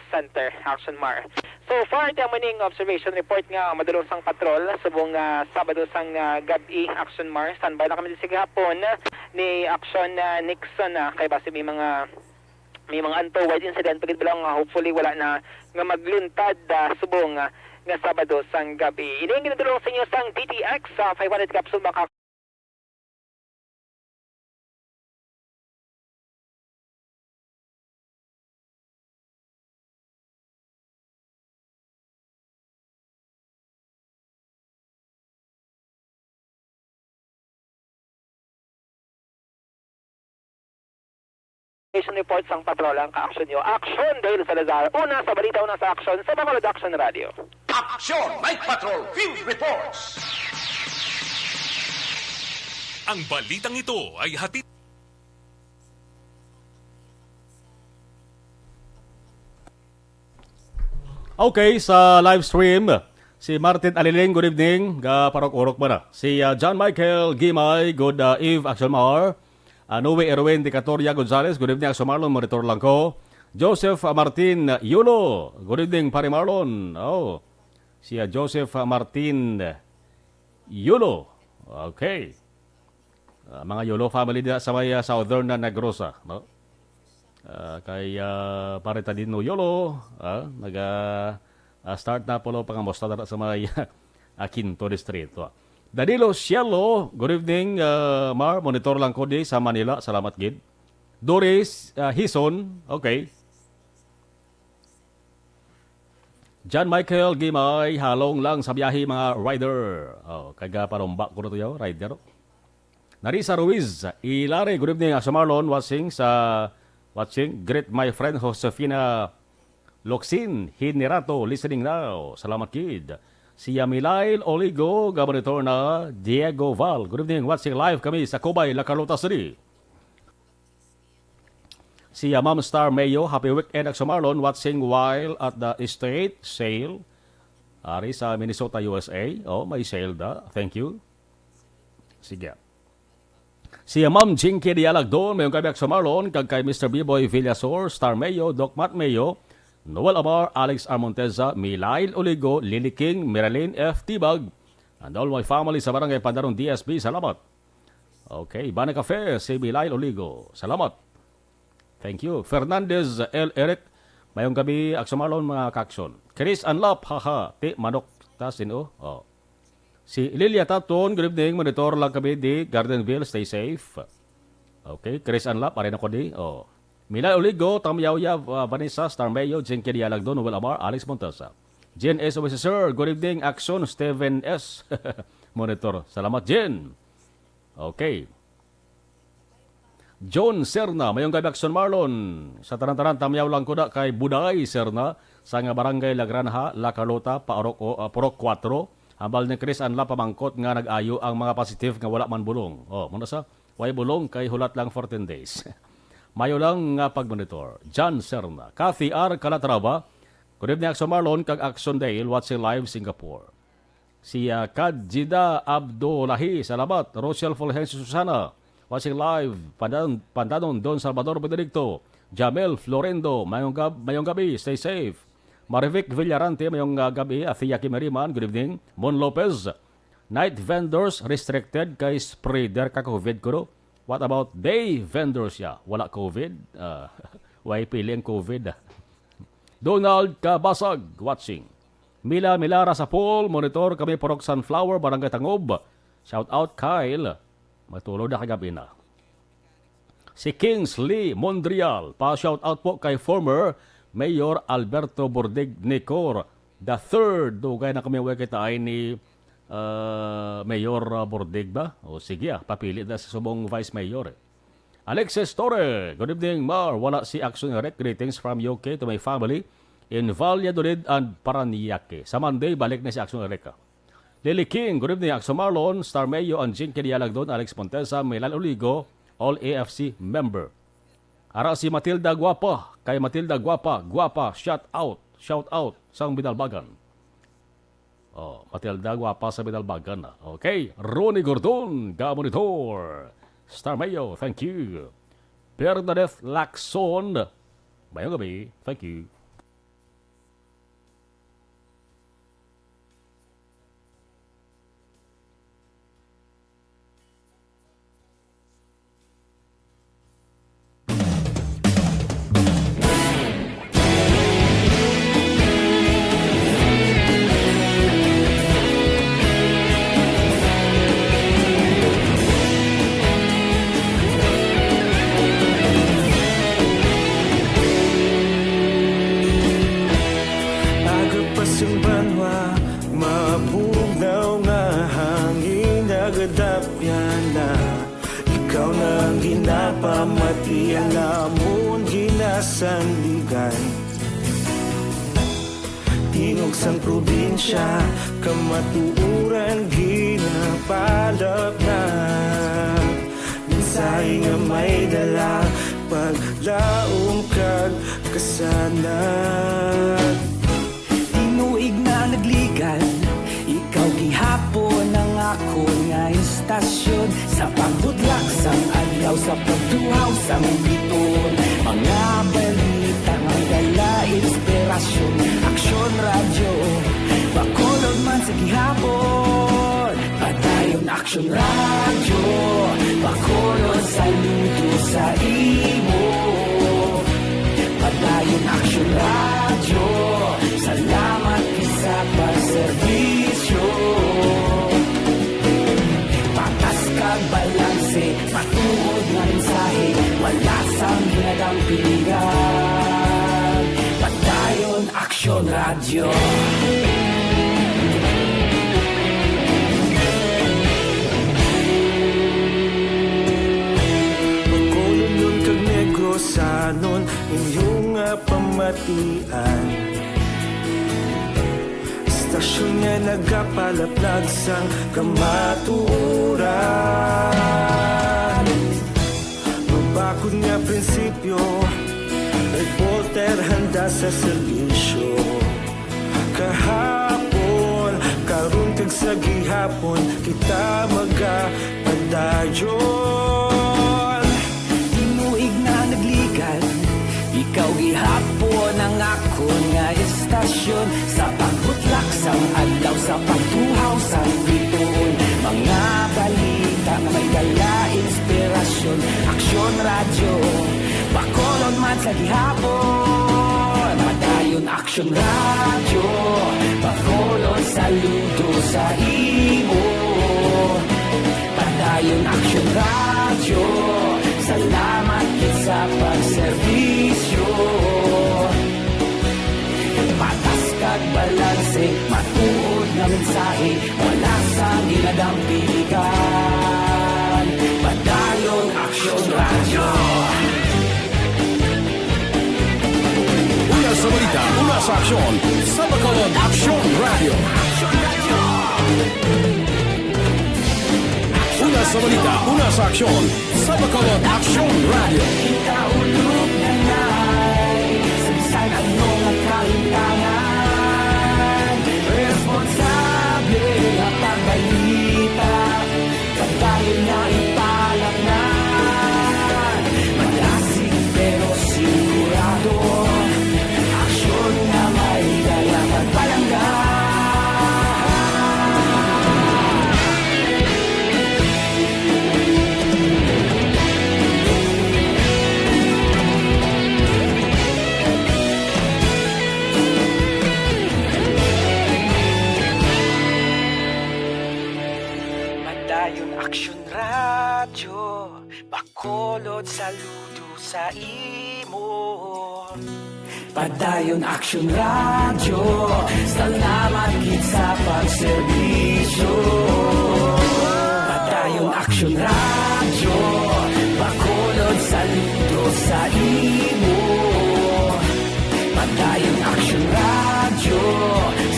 F: Center, Action Mar. So far, the morning observation report nga madulong sang patrol subong Sabado sang gabi, Action Mar. Standby na kami sa gihapon ni Action Nixon kay base may mga untoward incident pagit bilang hopefully wala na nga magluntad subong nga Sabado sang gabi. Ini ang ginadulong sa inyo sang DTX 500 capsule maka report sang patrol ang ka-action nyo. Action Dale Salazar. Una sa balita, una sa action sa Bacolod Action Radio.
B: Action Night Patrol Field Reports. Ang balitang ito ay hatid
E: Okay, sa live stream, si Martin Aliling, good evening. Parok-urok ba na? Si John Michael Gimay, good eve, Action Mar. Noe Erwin de Catoria Gonzales, good evening, Action Marlon, monitor lang ko. Joseph Martin Yulo, good evening, Pare Marlon. Oh, si Joseph Martin Yulo. Okay. Mga Yulo family dito sa may Southern na Negrosa. No? Kay Parita din no Yulo, start na po pangamusta sa may Quinto Distrito. Danilo Cielo, good evening, Mar. Monitor lang ko di sa Manila. Salamat, Gid. Doris Hison, okay. John Michael Gimay, halong lang sa biyahe mga rider. Kaga parombak ko na ito yaw, rider. Narisa Ruiz, Ilare, good evening, Asa Marlon, watching. Greet my friend Josefina Loxin, Hinerato, listening now. Salamat, Gid. Si Milail Oligo, gabanitor na Diego Val. Good evening, watching live kami sa Cubay, La Carlota City. Si Ma'am Star Mayo, happy weekend at Marlon, watching while at the estate sale. Ari sa Minnesota, USA. May sale da. Thank you. Sige. Si Ma'am Jinky Dialagdon, mayong kami at Marlon, kag kay Mr. B-Boy Villasor, Star Mayo, Doc Matt Mayo, Noel Amar, Alex Armonteza, Milail Oligo, Lily King, Miralyn F. Tibag, and all my family sa Barangay Pandarong DSB. Salamat. Okay, Bana Cafe, si Milail Oligo. Salamat. Thank you. Fernandez L. Eric, mayong gabi, Aksamarlon, mga kaksyon. Chris Anlap, haha, ti manok tasin Si Lilia Taton, good evening, monitor lang kami di Gardenville, stay safe. Okay, Chris Anlap, parin ako di, Milay Oligo, Tamyaw Vanessa, Star Mayo, Jen Kedialagdo, Noel Amar, Alex Montesa. Jen S. Sir, good evening, Action, Steven S. Monitor. Salamat, Jen. Okay. John Serna, mayong gabi, Action Marlon. Sa taran-taran, Tamyaw lang ko na kay Buday Serna, sa nga barangay La Granja, La Carlota, Purok 4. Hambal ni Chris Anla pamangkot nga nag-ayo ang mga positive nga wala man bulong. Muna sa, way bulong kay hulat lang 14 days. Mayo lang nga pag-monitor. John Serna. Kathy R. Calatrava. Good evening, Action Marlon, kag Action Dale, watching live Singapore. Si Kadjida Abdullahi. Salamat. Rochelle Fulgencio Susana. Watching live. Pandanon Don Salvador Benedicto. Jamel Florendo. Mayong gabi. Stay safe. Marivic Villarante. Mayong gabi. Athia Kimeriman. Good evening. Mon Lopez. Night vendors restricted kay spreader ka COVID ko. What about day vendors ya? Wala COVID? Way pili ang COVID. Donald Kabasag, watching. Mila Milara sa pool, monitor kami Porok Sunflower, Barangay Tangob. Shout out Kyle. Matulog na kagabi na. Si Kingsley Mondrial, pa-shout out po kay former Mayor Alberto Bordig Nicor III. Dugay na kami kita ay ni Mayor Bordig ba? O sige papili na sa subong Vice Mayor. Alexis Torre, good evening Mar. Wala si Action Rec. Greetings from UK to my family in Valladolid and Paranaque. Sa Monday, balik na si Action Rec. Lily King, good evening Action Marlon, Star Mayo, and Jean Kedialagdon, Alex Montesa, Milan Oligo, all AFC member. Ara si Matilda Guapa, kay Matilda Guapa, shout out, sang Bidalbagan. Oh, Matilda Guapa sa Bidalbagan. Okay, Ronnie Gordon, Gamonitor, Star Mayo, thank you. Bernadette Lacson, mayang gabi, thank you.
H: Pamatian namon ginasandigan Tingog sang probinsya kamatuuran ginapalap na Minsay nga may dala paglaong kag kasanat Tinuig na nagligan ikaw gihapon ang ako nga istasyon Sa pagbudlak sang adlaw sa pagtuhaw sang biton Mga balita nga dala inspirasyon Aksyon radyo Bacolod man sa gihapon Padayon Aksyon radyo Bacolod saludo sa imo Padayon Aksyon radyo Salamat sa pagserbisyo Patas kag balanse Matuod nga mensahe Wala sang hinagang pilihan Padayon Aksyon Radyo Pagkulunod kag Negrosanon Inyong pamatian Stasyon nga nagapalaplag sang kamaturan Mabakod nga prinsipyo Reporter handa sa serbisyo Kahapon, karon kag sa gihapon Kita magapadayon Tinuig na nagligan Ikaw gihapon ang ako nga istasyon Sa pagbutlak sang adlaw Sa pagtuhaw sang biton Mga balita na may dala inspirasyon Aksyon radyo Bacolod man sa gihapon Padayon Aksyon radyo Bacolod saludo sa imo Padayon Aksyon radyo Salamat sa pagserbisyo Patas kag balanse Matuod nga mensahe Wala sang hinagang pilihan Padayon Aksyon Radyo
A: Una sa balita, una sa aksyon, sa Bacolod Aksyon Radio. Una sa balita, una sa aksyon, sa Bacolod Aksyon Radio.
H: Kita ulog na na'y Sabisan ang mga kahintangan Responsable na pagbalita Pagdayon na ipalak na Malasig pero sigurado Aksyon na may dalang pagpalanggan Padayon Aksyon Radyo Bacolod saludo sa imo. Padayon Action Radio, salamat gid sa pagserbisyo. Padayon Action Radio, bakulod saludo sa imo. Padayon Action Radio,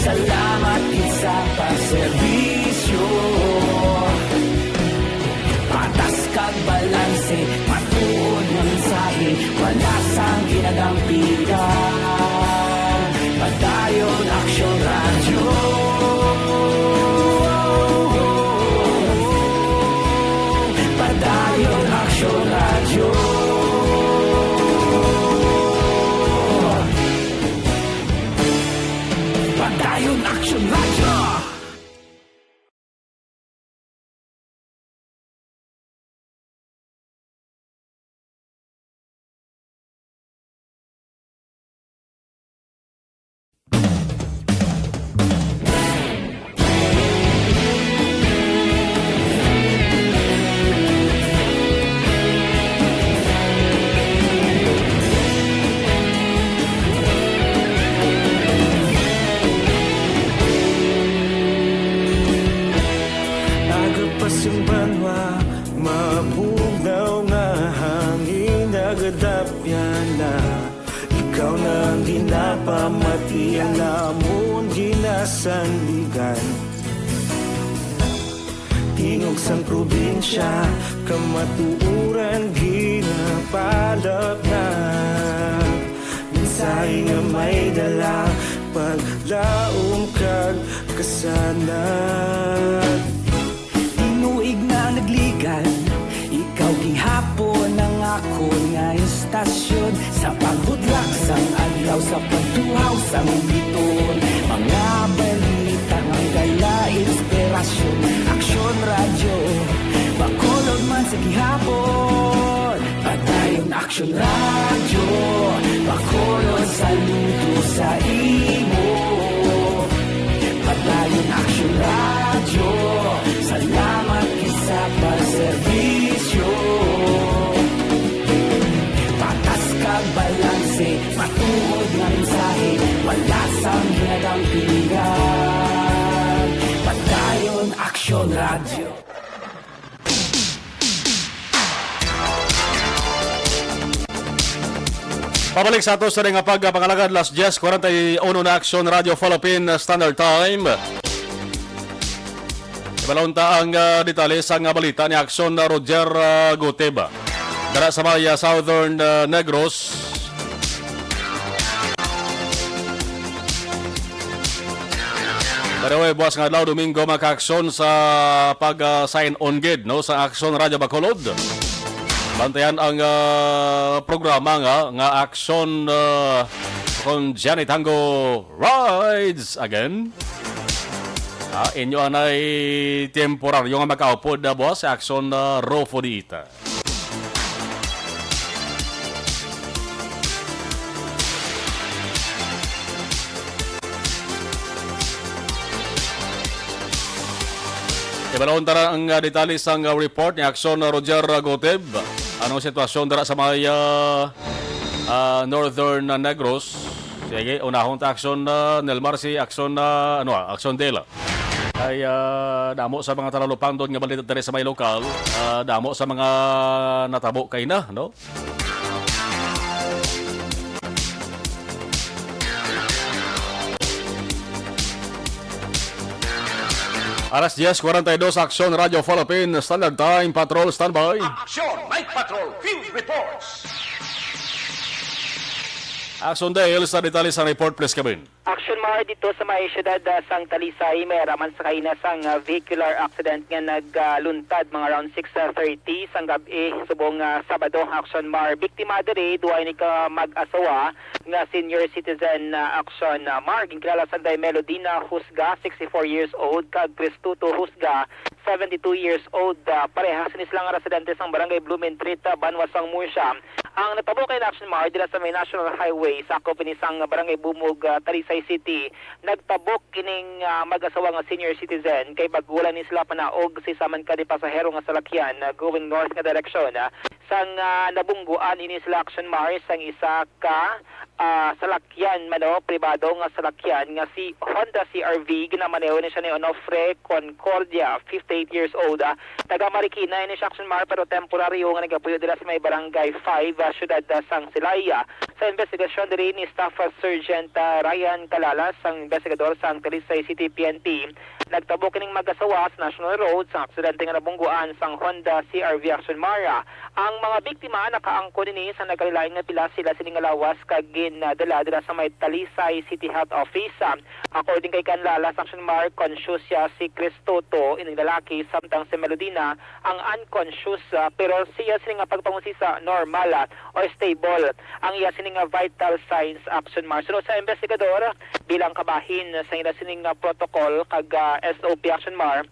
H: salamat gid sa pagserbisyo. Patas kag balanse, matuod ng mensahe, wala sang ginadampigan. Padayon Action Radio. Padayon Action Radio. Padayon Action Radio.
I: Agapasumbanwa, mapugnaw nga hangin nagadapyan na. Ikaw na ang ginapamati, ang namon ginasandigan. Tingog sang probinsya, kamatuuran ginapalap na. Mensahe nga may dala, paglaom kag kasanat.
H: Tinuig na nagligan, ikaw gihapon ang ako nga istasyon. Sa pagbudlak sang adlaw, sa pagtuhaw sang biton, mga balita ang gala inspirasyon. Action Radio, bakulog man sa gihapon. Padayon Action Radio, bakulog saludo sa imo. Padayon Action Radio, salamat sa pagserbisyo. Patas kag balanse, matuod nga mensahe, wala sang ginadampigan. Padayon Action Radio.
E: Pabalik sa ato sa rin nga pagpangalagad last 10:41 na Action Radio Philippine Standard Time. Ibalunta ang detalye sa balita ni Action Roger Goteba. Dara sa Maya Southern Negros. Pero buwas nga adlaw Domingo maka-aksyon sa pag-sign on gid no sa Action Radio Bacolod. Bantayan ang programa nga Action kung Johnny Tango Rides Again. Inyo anay temporaryo nga makaupod na boss sa Action Rofo Diita. Ibalawon tara ang detalye sa report ni Action Roger Goteb. Anong sitwasyon dara sa mga Northern Negros? Sige, unahon ta Action Nelmar si Action Action Dela. Ay damo sa mga talalupang doon nga balita dere sa may lokal, damo sa mga natabo kay na, no? Alas 10:42 Action Radio Philippine Standard Time Patrol standby.
B: Action Night Patrol Field Reports.
E: Action Dale sa detalye sa report please Kevin.
F: Action Mar dito sa may syudad sang Talisay, may raman sa kainasang vehicular accident nga nagluntad mga around 6:30 sang gabi subong Sabado. Action Mar biktima diri duay ni ka mag-asawa nga senior citizen Action Mar ginkilala sa Melodina Husga 64 years old kag Cristuto Husga 72 years old. Parehas ni silang residente sang barangay Blumentritt, Banwasang Murcia. Ang natabo kay Action Mar dila sa may National Highway sakop ni sang barangay Bumog, Talisay City. Nagtabok kining mag-asawa nga senior citizen kay bagwala ni sila panaog si saman ka di pasahero nga salakyan going north nga direksyon sa sang nabungguan ini sila Action Mars ang isa ka salakyan mano pribado nga salakyan nga si Honda CR-V ginamaneho ni siya ni Onofre Concordia 58 years old taga Marikina ini siya Action Mars pero temporaryo nga nagapuyo dila sa may barangay 5 syudad sang Silaya sa investigasyon diri ni Staff Sergeant Ryan Calalas ang investigador sang Talisay City PNP nagtabo kining mag-asawa sa National Road sa aksidente nga nabungguan sang Honda CR-V Action Mara. Ang mga biktima nakaangko nini sa nagkalilain nga pila sila sining lawas kag ginadala sa may Talisay City Health Office. According kay Canlalas Action Mara, conscious siya si Cristoto ining lalaki samtang si Melodina ang unconscious pero siya sining nga pagpangusisa normal or stable. Ang iya sining vital signs Action Mara. So sa investigador bilang kabahin sa ila sining protocol kag SOP Action Mar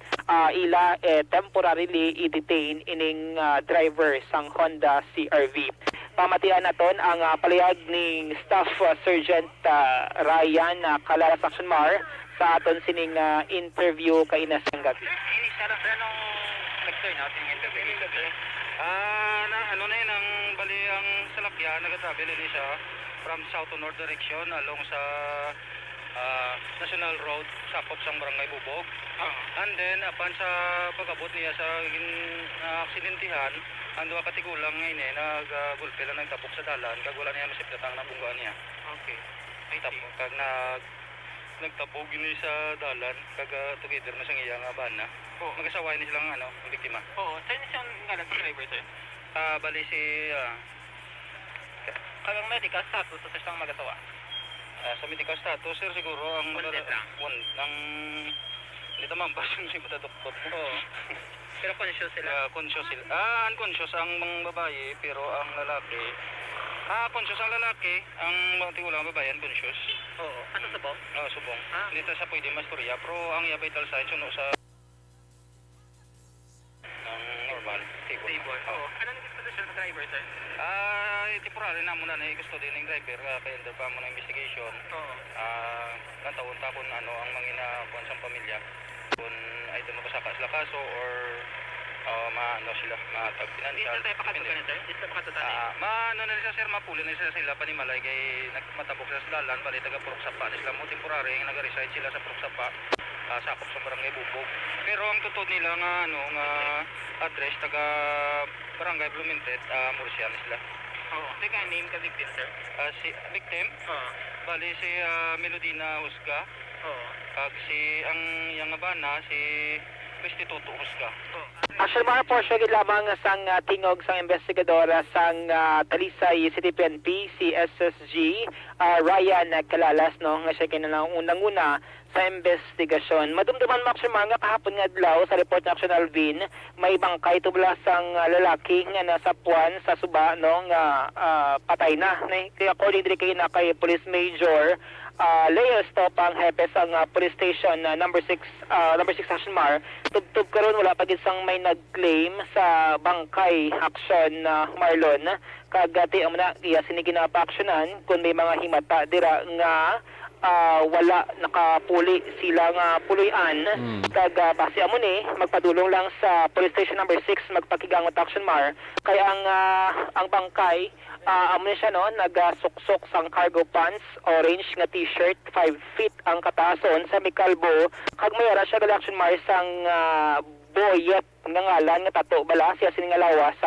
F: ila temporarily i-detain ining driver sang Honda CR-V. Pamatian naton ang palayag ni Staff Sergeant Ryan Calalas Action Mar sa aton sining interview kay inasang gabi.
C: Ini sarap na nung nag-turn out yung interview.
J: Ano na yun, ang bali ang salakyan, nag-travel din siya from south to north direction along sa National Road, sakop sang Barangay Bubog. And then, apan sa pagabot niya sa aksidentihan, ang duha katigulang ngayon nag-gulpe lang nagtabok sa dalan, kag wala niya masiplatang nabunggaan niya.
C: Okay.
J: Kag nagtabog yun sa dalan, kag together na sa iyang bana. Mag-asaway ni silang biktima.
C: Oo, saan siyang ngalan sa driver, sir?
J: Bali si...
C: Kayang medical status sa siyang mag-asawa?
J: sa medical status, sir, siguro ang...
C: Wounded lang?
J: Hindi naman ba yung matadoktor mo?
C: Oo. Pero conscious sila?
J: Conscious sila. Unconscious ang mga babae, pero ang lalaki... conscious ang lalaki, ang mga tigulang babae, unconscious.
C: Oo. Ano subong?
J: Subong. Hindi sa pwede masturya, pero ang vital signs, sa... ang normal, stable.
C: Oo. Ano nang disposition ng driver, sir?
J: Temporary na muna na i-custody ng driver, kaya under pa mo na investigation.
C: Oo.
J: Ang taon ta kung ano ang mga inakuan sa pamilya, kung ay doon makasaka sila kaso or maano sila, matag-financial.
C: Hindi tayo pakatutan na, sir? Hindi tayo pakatutan na.
J: Maano na sila, sir, mapuli na sila panimalay kay nagmatabok sila sa dalan, bali taga Purok Sapa na sila mo temporary, nag-reside sila sa Purok Sapa, sakop sa Barangay Bubog. Pero ang totoo nila nga nga address taga Barangay Blumentet, Murcia na sila.
C: Oo. Teka, name ka victim, sir?
J: Si victim,
C: Oo.
J: bali si Melodina Husga,
C: Oo.
J: kag si ang yang bana si Cristoto Husga.
F: Actually, mga porsyo lamang sang tingog sang investigador sang Talisay City PNP, si SSG Ryan Calalas, no, nga siya kinalang unang-una sa investigasyon. Madumduman Maxim nga kahapon nga adlaw sa report ng Action Alvin, may bangkay tubla sang lalaki nga nasa puwan sa suba, no, nga patay na. Kaya according kay na kay Police Major Leo Stop ang hepe sang police station number 6 Action Mar, tubtub karon wala pa gid sang may nag-claim sa bangkay action Marlon kagati ang na iya sini ginapa-actionan kung may mga himata dira nga wala nakapuli sila nga puloy-an kag base amo ni magpadulong lang sa police station number 6 magpakigangot Action Mar kaya ang bangkay amo ni siya no nagasuksok sang cargo pants orange nga t-shirt 5 feet ang kataason sa may kalbo kag mayara siya gal Action Mar sang boyet nga ngalan nga tato bala siya sining lawas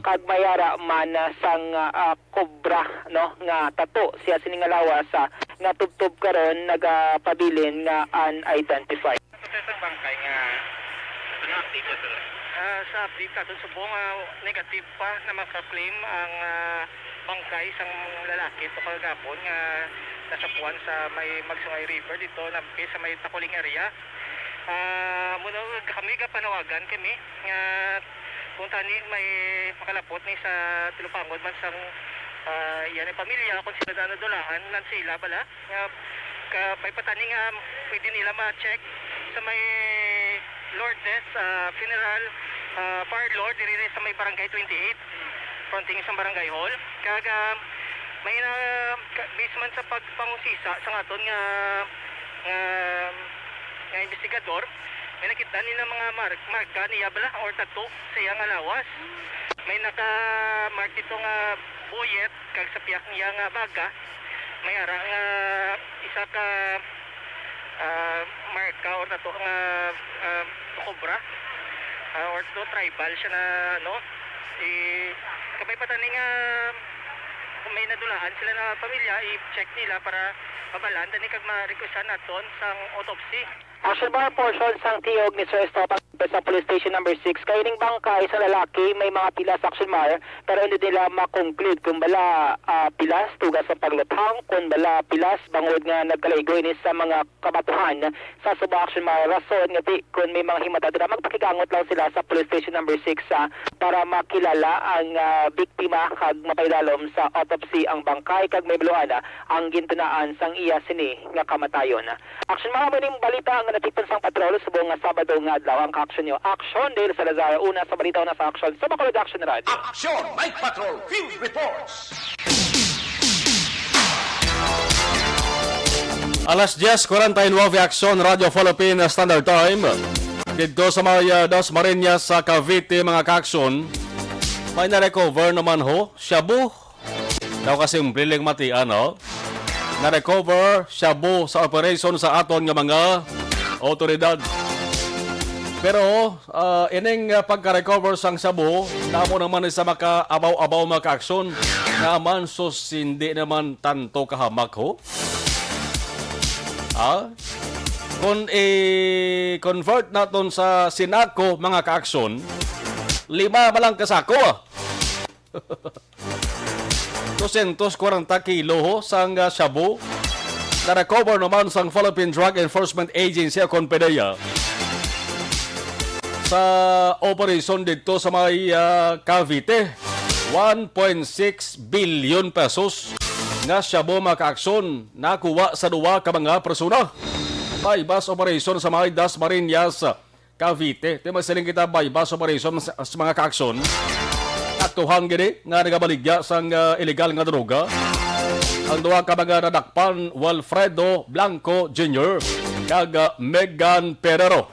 F: kag mayara man sang cobra no nga tato siya sining lawas nga tubtob karon nagapabilin nga unidentified.
C: Sa bangkay nga active sila.
J: Sa update katong subong negative pa na maka-claim ang bangkay sang lalaki to kagapon nga nasa puwan sa may Magsungay River dito na sa may Takuling area. Muna kami panawagan kami nga kung tani may makalapot ni sa Tilupangod man sang yan ay pamilya kung sila na dulahan nan sila bala may patani nga pwede nila ma-check sa may Lourdes funeral parlor diri sa may barangay 28 fronting sa barangay hall kag may na basement sa pagpangusisa sa ngaton nga investigador may nakita nila mga marka niya bala or tattoo sa iyang alawas May naka-mark dito nga buyet kag sa piyak niya nga baga. May ara nga isa ka marka or nato nga kobra or to tribal siya na no kabay patani nga kung may nadulaan sila na pamilya i-check nila para mabalan dani kag ma-requestan naton sang autopsy. Action bar portion sang tiog ni Sir Estopan sa police station number 6 kay ning bangkay sa lalaki may mga pilas action bar pero hindi nila ma-conclude kung bala pilas tugas sa pagluthang kung bala pilas bangod nga nagkalaygo ini sa mga kabatuhan sa suba action bar rason nga di kung may mga himata dira magpakigangot lang sila sa police station number 6 para makilala ang biktima kag mapailalom sa autopsy ang bangkay kag may biluan ang gintunaan sang iya sini nga kamatayon. Action bar ning balita nga natipon sang patrol subong nga Sabado nga adlaw ang action nyo. Action Dale Salazar una sa balita una sa action sa Bacolod Action Radio.
B: Aksyon! Night Patrol Field Reports!
E: Alas 10:49 Action Radio Philippine Standard Time. Dito sa mga Dasmariñas sa Cavite mga kaakson, may na-recover naman ho, shabu. Daw kasi yung bliling mati, ano? Na-recover shabu sa operation sa aton nga mga otoridad. Pero ining pagka-recover sang shabu, damo naman sa maka-abaw-abaw mga kaakson, naman sus hindi naman tanto kahamak ho. Kung i-convert natin sa sinako mga kaakson, 5 malang kasako 240 kilo ho sang shabu na recover naman sang Philippine Drug Enforcement Agency o CONPEDEA sa operation dito sa may Cavite. 1.6 billion pesos nga shabu mga kaakson nakuha sa duwa ka mga persona. Bypass operation sa mga Dasmariñas Cavite. Di masiling kita bypass operation sa mga kaakson. Aktuhang gini nga nagabaligya sang illegal nga droga. Ang duwa ka mga nadakpan Walfredo Blanco Jr. kag Megan Perero.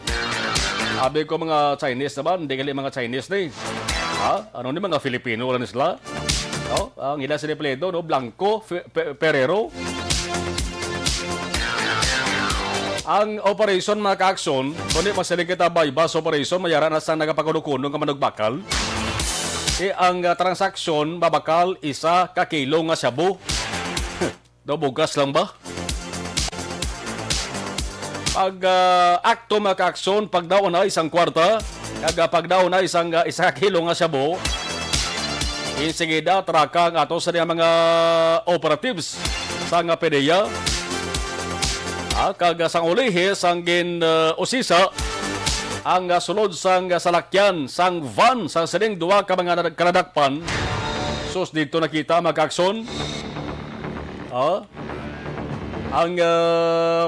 E: Sabi ko mga Chinese naman, hindi kali mga Chinese ni. Ano ni mga Filipino lang sila? Ang ila sinipledo, no? Blanco Perero. Ang operation mga kaakson, kundi masiling kita bypass operation, mayara na sa nagapakunong ka manugbakal. Ang transaksyon, babakal, 1 kilo nga shabu. Bugas lang ba? Pag akto mga kaakson, pag daw na 1 kwarta, pag daw na 1 kilo nga shabu, insigida, traka ang ato sa mga operatives sa nga PDEA. Kag sang ulihi, sang usisa, ang sulod sang salakyan, sang van, sang sining duwa ka mga kanadakpan. Sus, dito nakita mga kaakson. Ang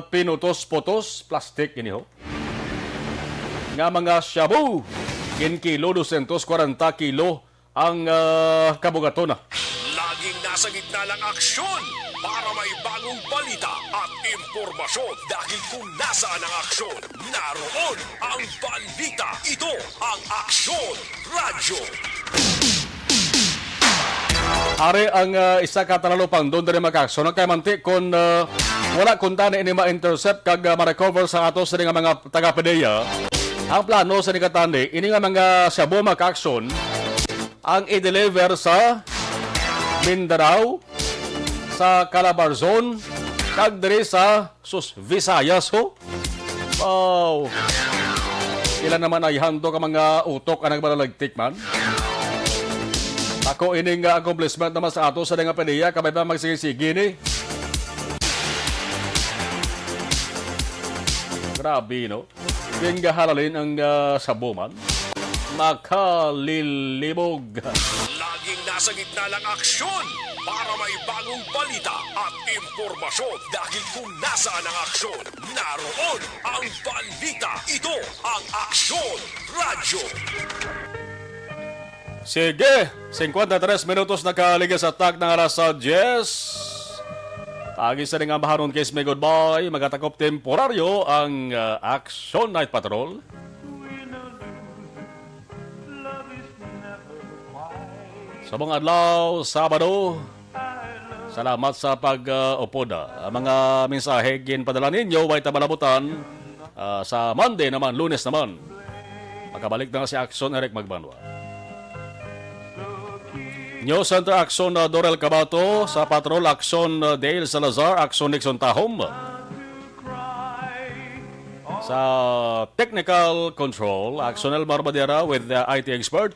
E: pinutos-putos, plastic ini ho. Nga mga shabu, kilo, 240 kilo ang kabugaton.
B: Laging nasa gitna ng aksyon para may bagong balita at impormasyon dahil kung nasaan ang aksyon, naroon ang balita. Ito ang Aksyon Radyo.
E: Ari ang isa ka talalupang doon din mag-aksyon. Ang kayamanti kung wala kunta na ini ma-intercept kag ma-recover sa ato sa mga taga-PDEA, ang plano sa nikatandi, ini nga mga shabu mag-aksyon ang i-deliver sa Mindanao, sa Calabarzon, kag diri sa Visayas ho. Wow! Ilan naman ay hando ka mga utok ang nagbalalagtik man. Ako ining accomplishment naman sa ato sa nga PDEA, kabay pa magsigisigi ni. Grabe, no? Yung halalin ang sabuman. Makalilibog.
B: Laging nasa gitna ng aksyon para may bagong balita at impormasyon dahil kung nasaan ang aksyon, naroon ang balita. Ito ang Aksyon Radyo.
E: Sige, 53 minutos nakaligas sa tag ng alas 10. Pagi sa nga baharon kay May Goodbye, magatakop temporaryo ang Action Night Patrol. Sa mga adlaw, Sabado, salamat sa pag-upod. Ang mga mensahe ginpadala ninyo ay tabalabutan. Sa Monday naman, Lunes naman, makabalik na si Action Eric Magbanwa. News Center Action Dorel Cabato, sa Patrol Action Dale Salazar, Action Nixon Tahom. Sa Technical Control, Action El Barbadera with the IT expert.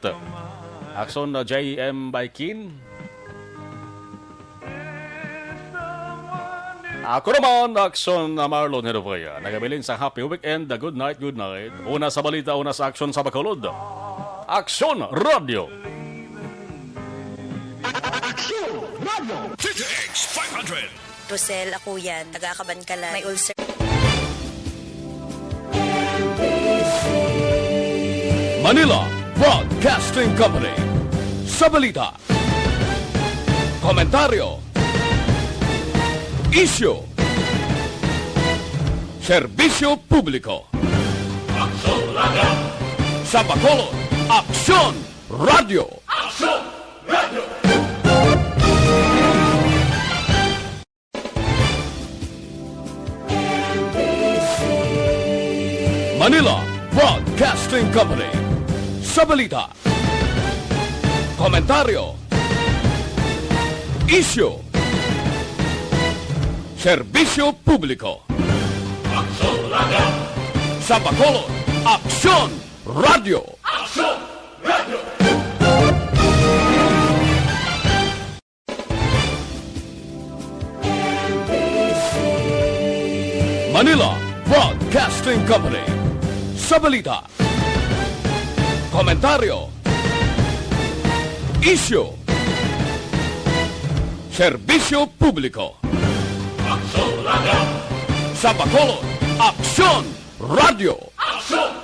E: Action J.M. Baikin. Ako naman, Action Marlon Herovaya. Nagabilin sa happy weekend. Good night, good night. Una sa balita, una sa Action sa Bacolod. Action Radio.
B: TTX 500.
K: Rosel, ako yan. Taga-Kabankalan. May ulcer.
A: Manila Broadcasting Company. Sa balita, komentaryo, issue, serbisyo publiko.
B: Aksyon Radio.
A: Sa Bacolod, Aksyon Radio.
B: Aksyon Radio.
A: Manila Broadcasting Company. Sa balita, komentaryo, issue, serbisyo publiko.
B: Aksyon Radio.
A: Sa Bacolod, Aksyon Radio.
B: Aksyon Radio.
A: Manila Broadcasting Company. Sa balita, komentaryo, issue, serbisyo publiko.
B: Aksyon Radio.
A: Sa Bacolod, Aksyon Radio.
B: Aksyon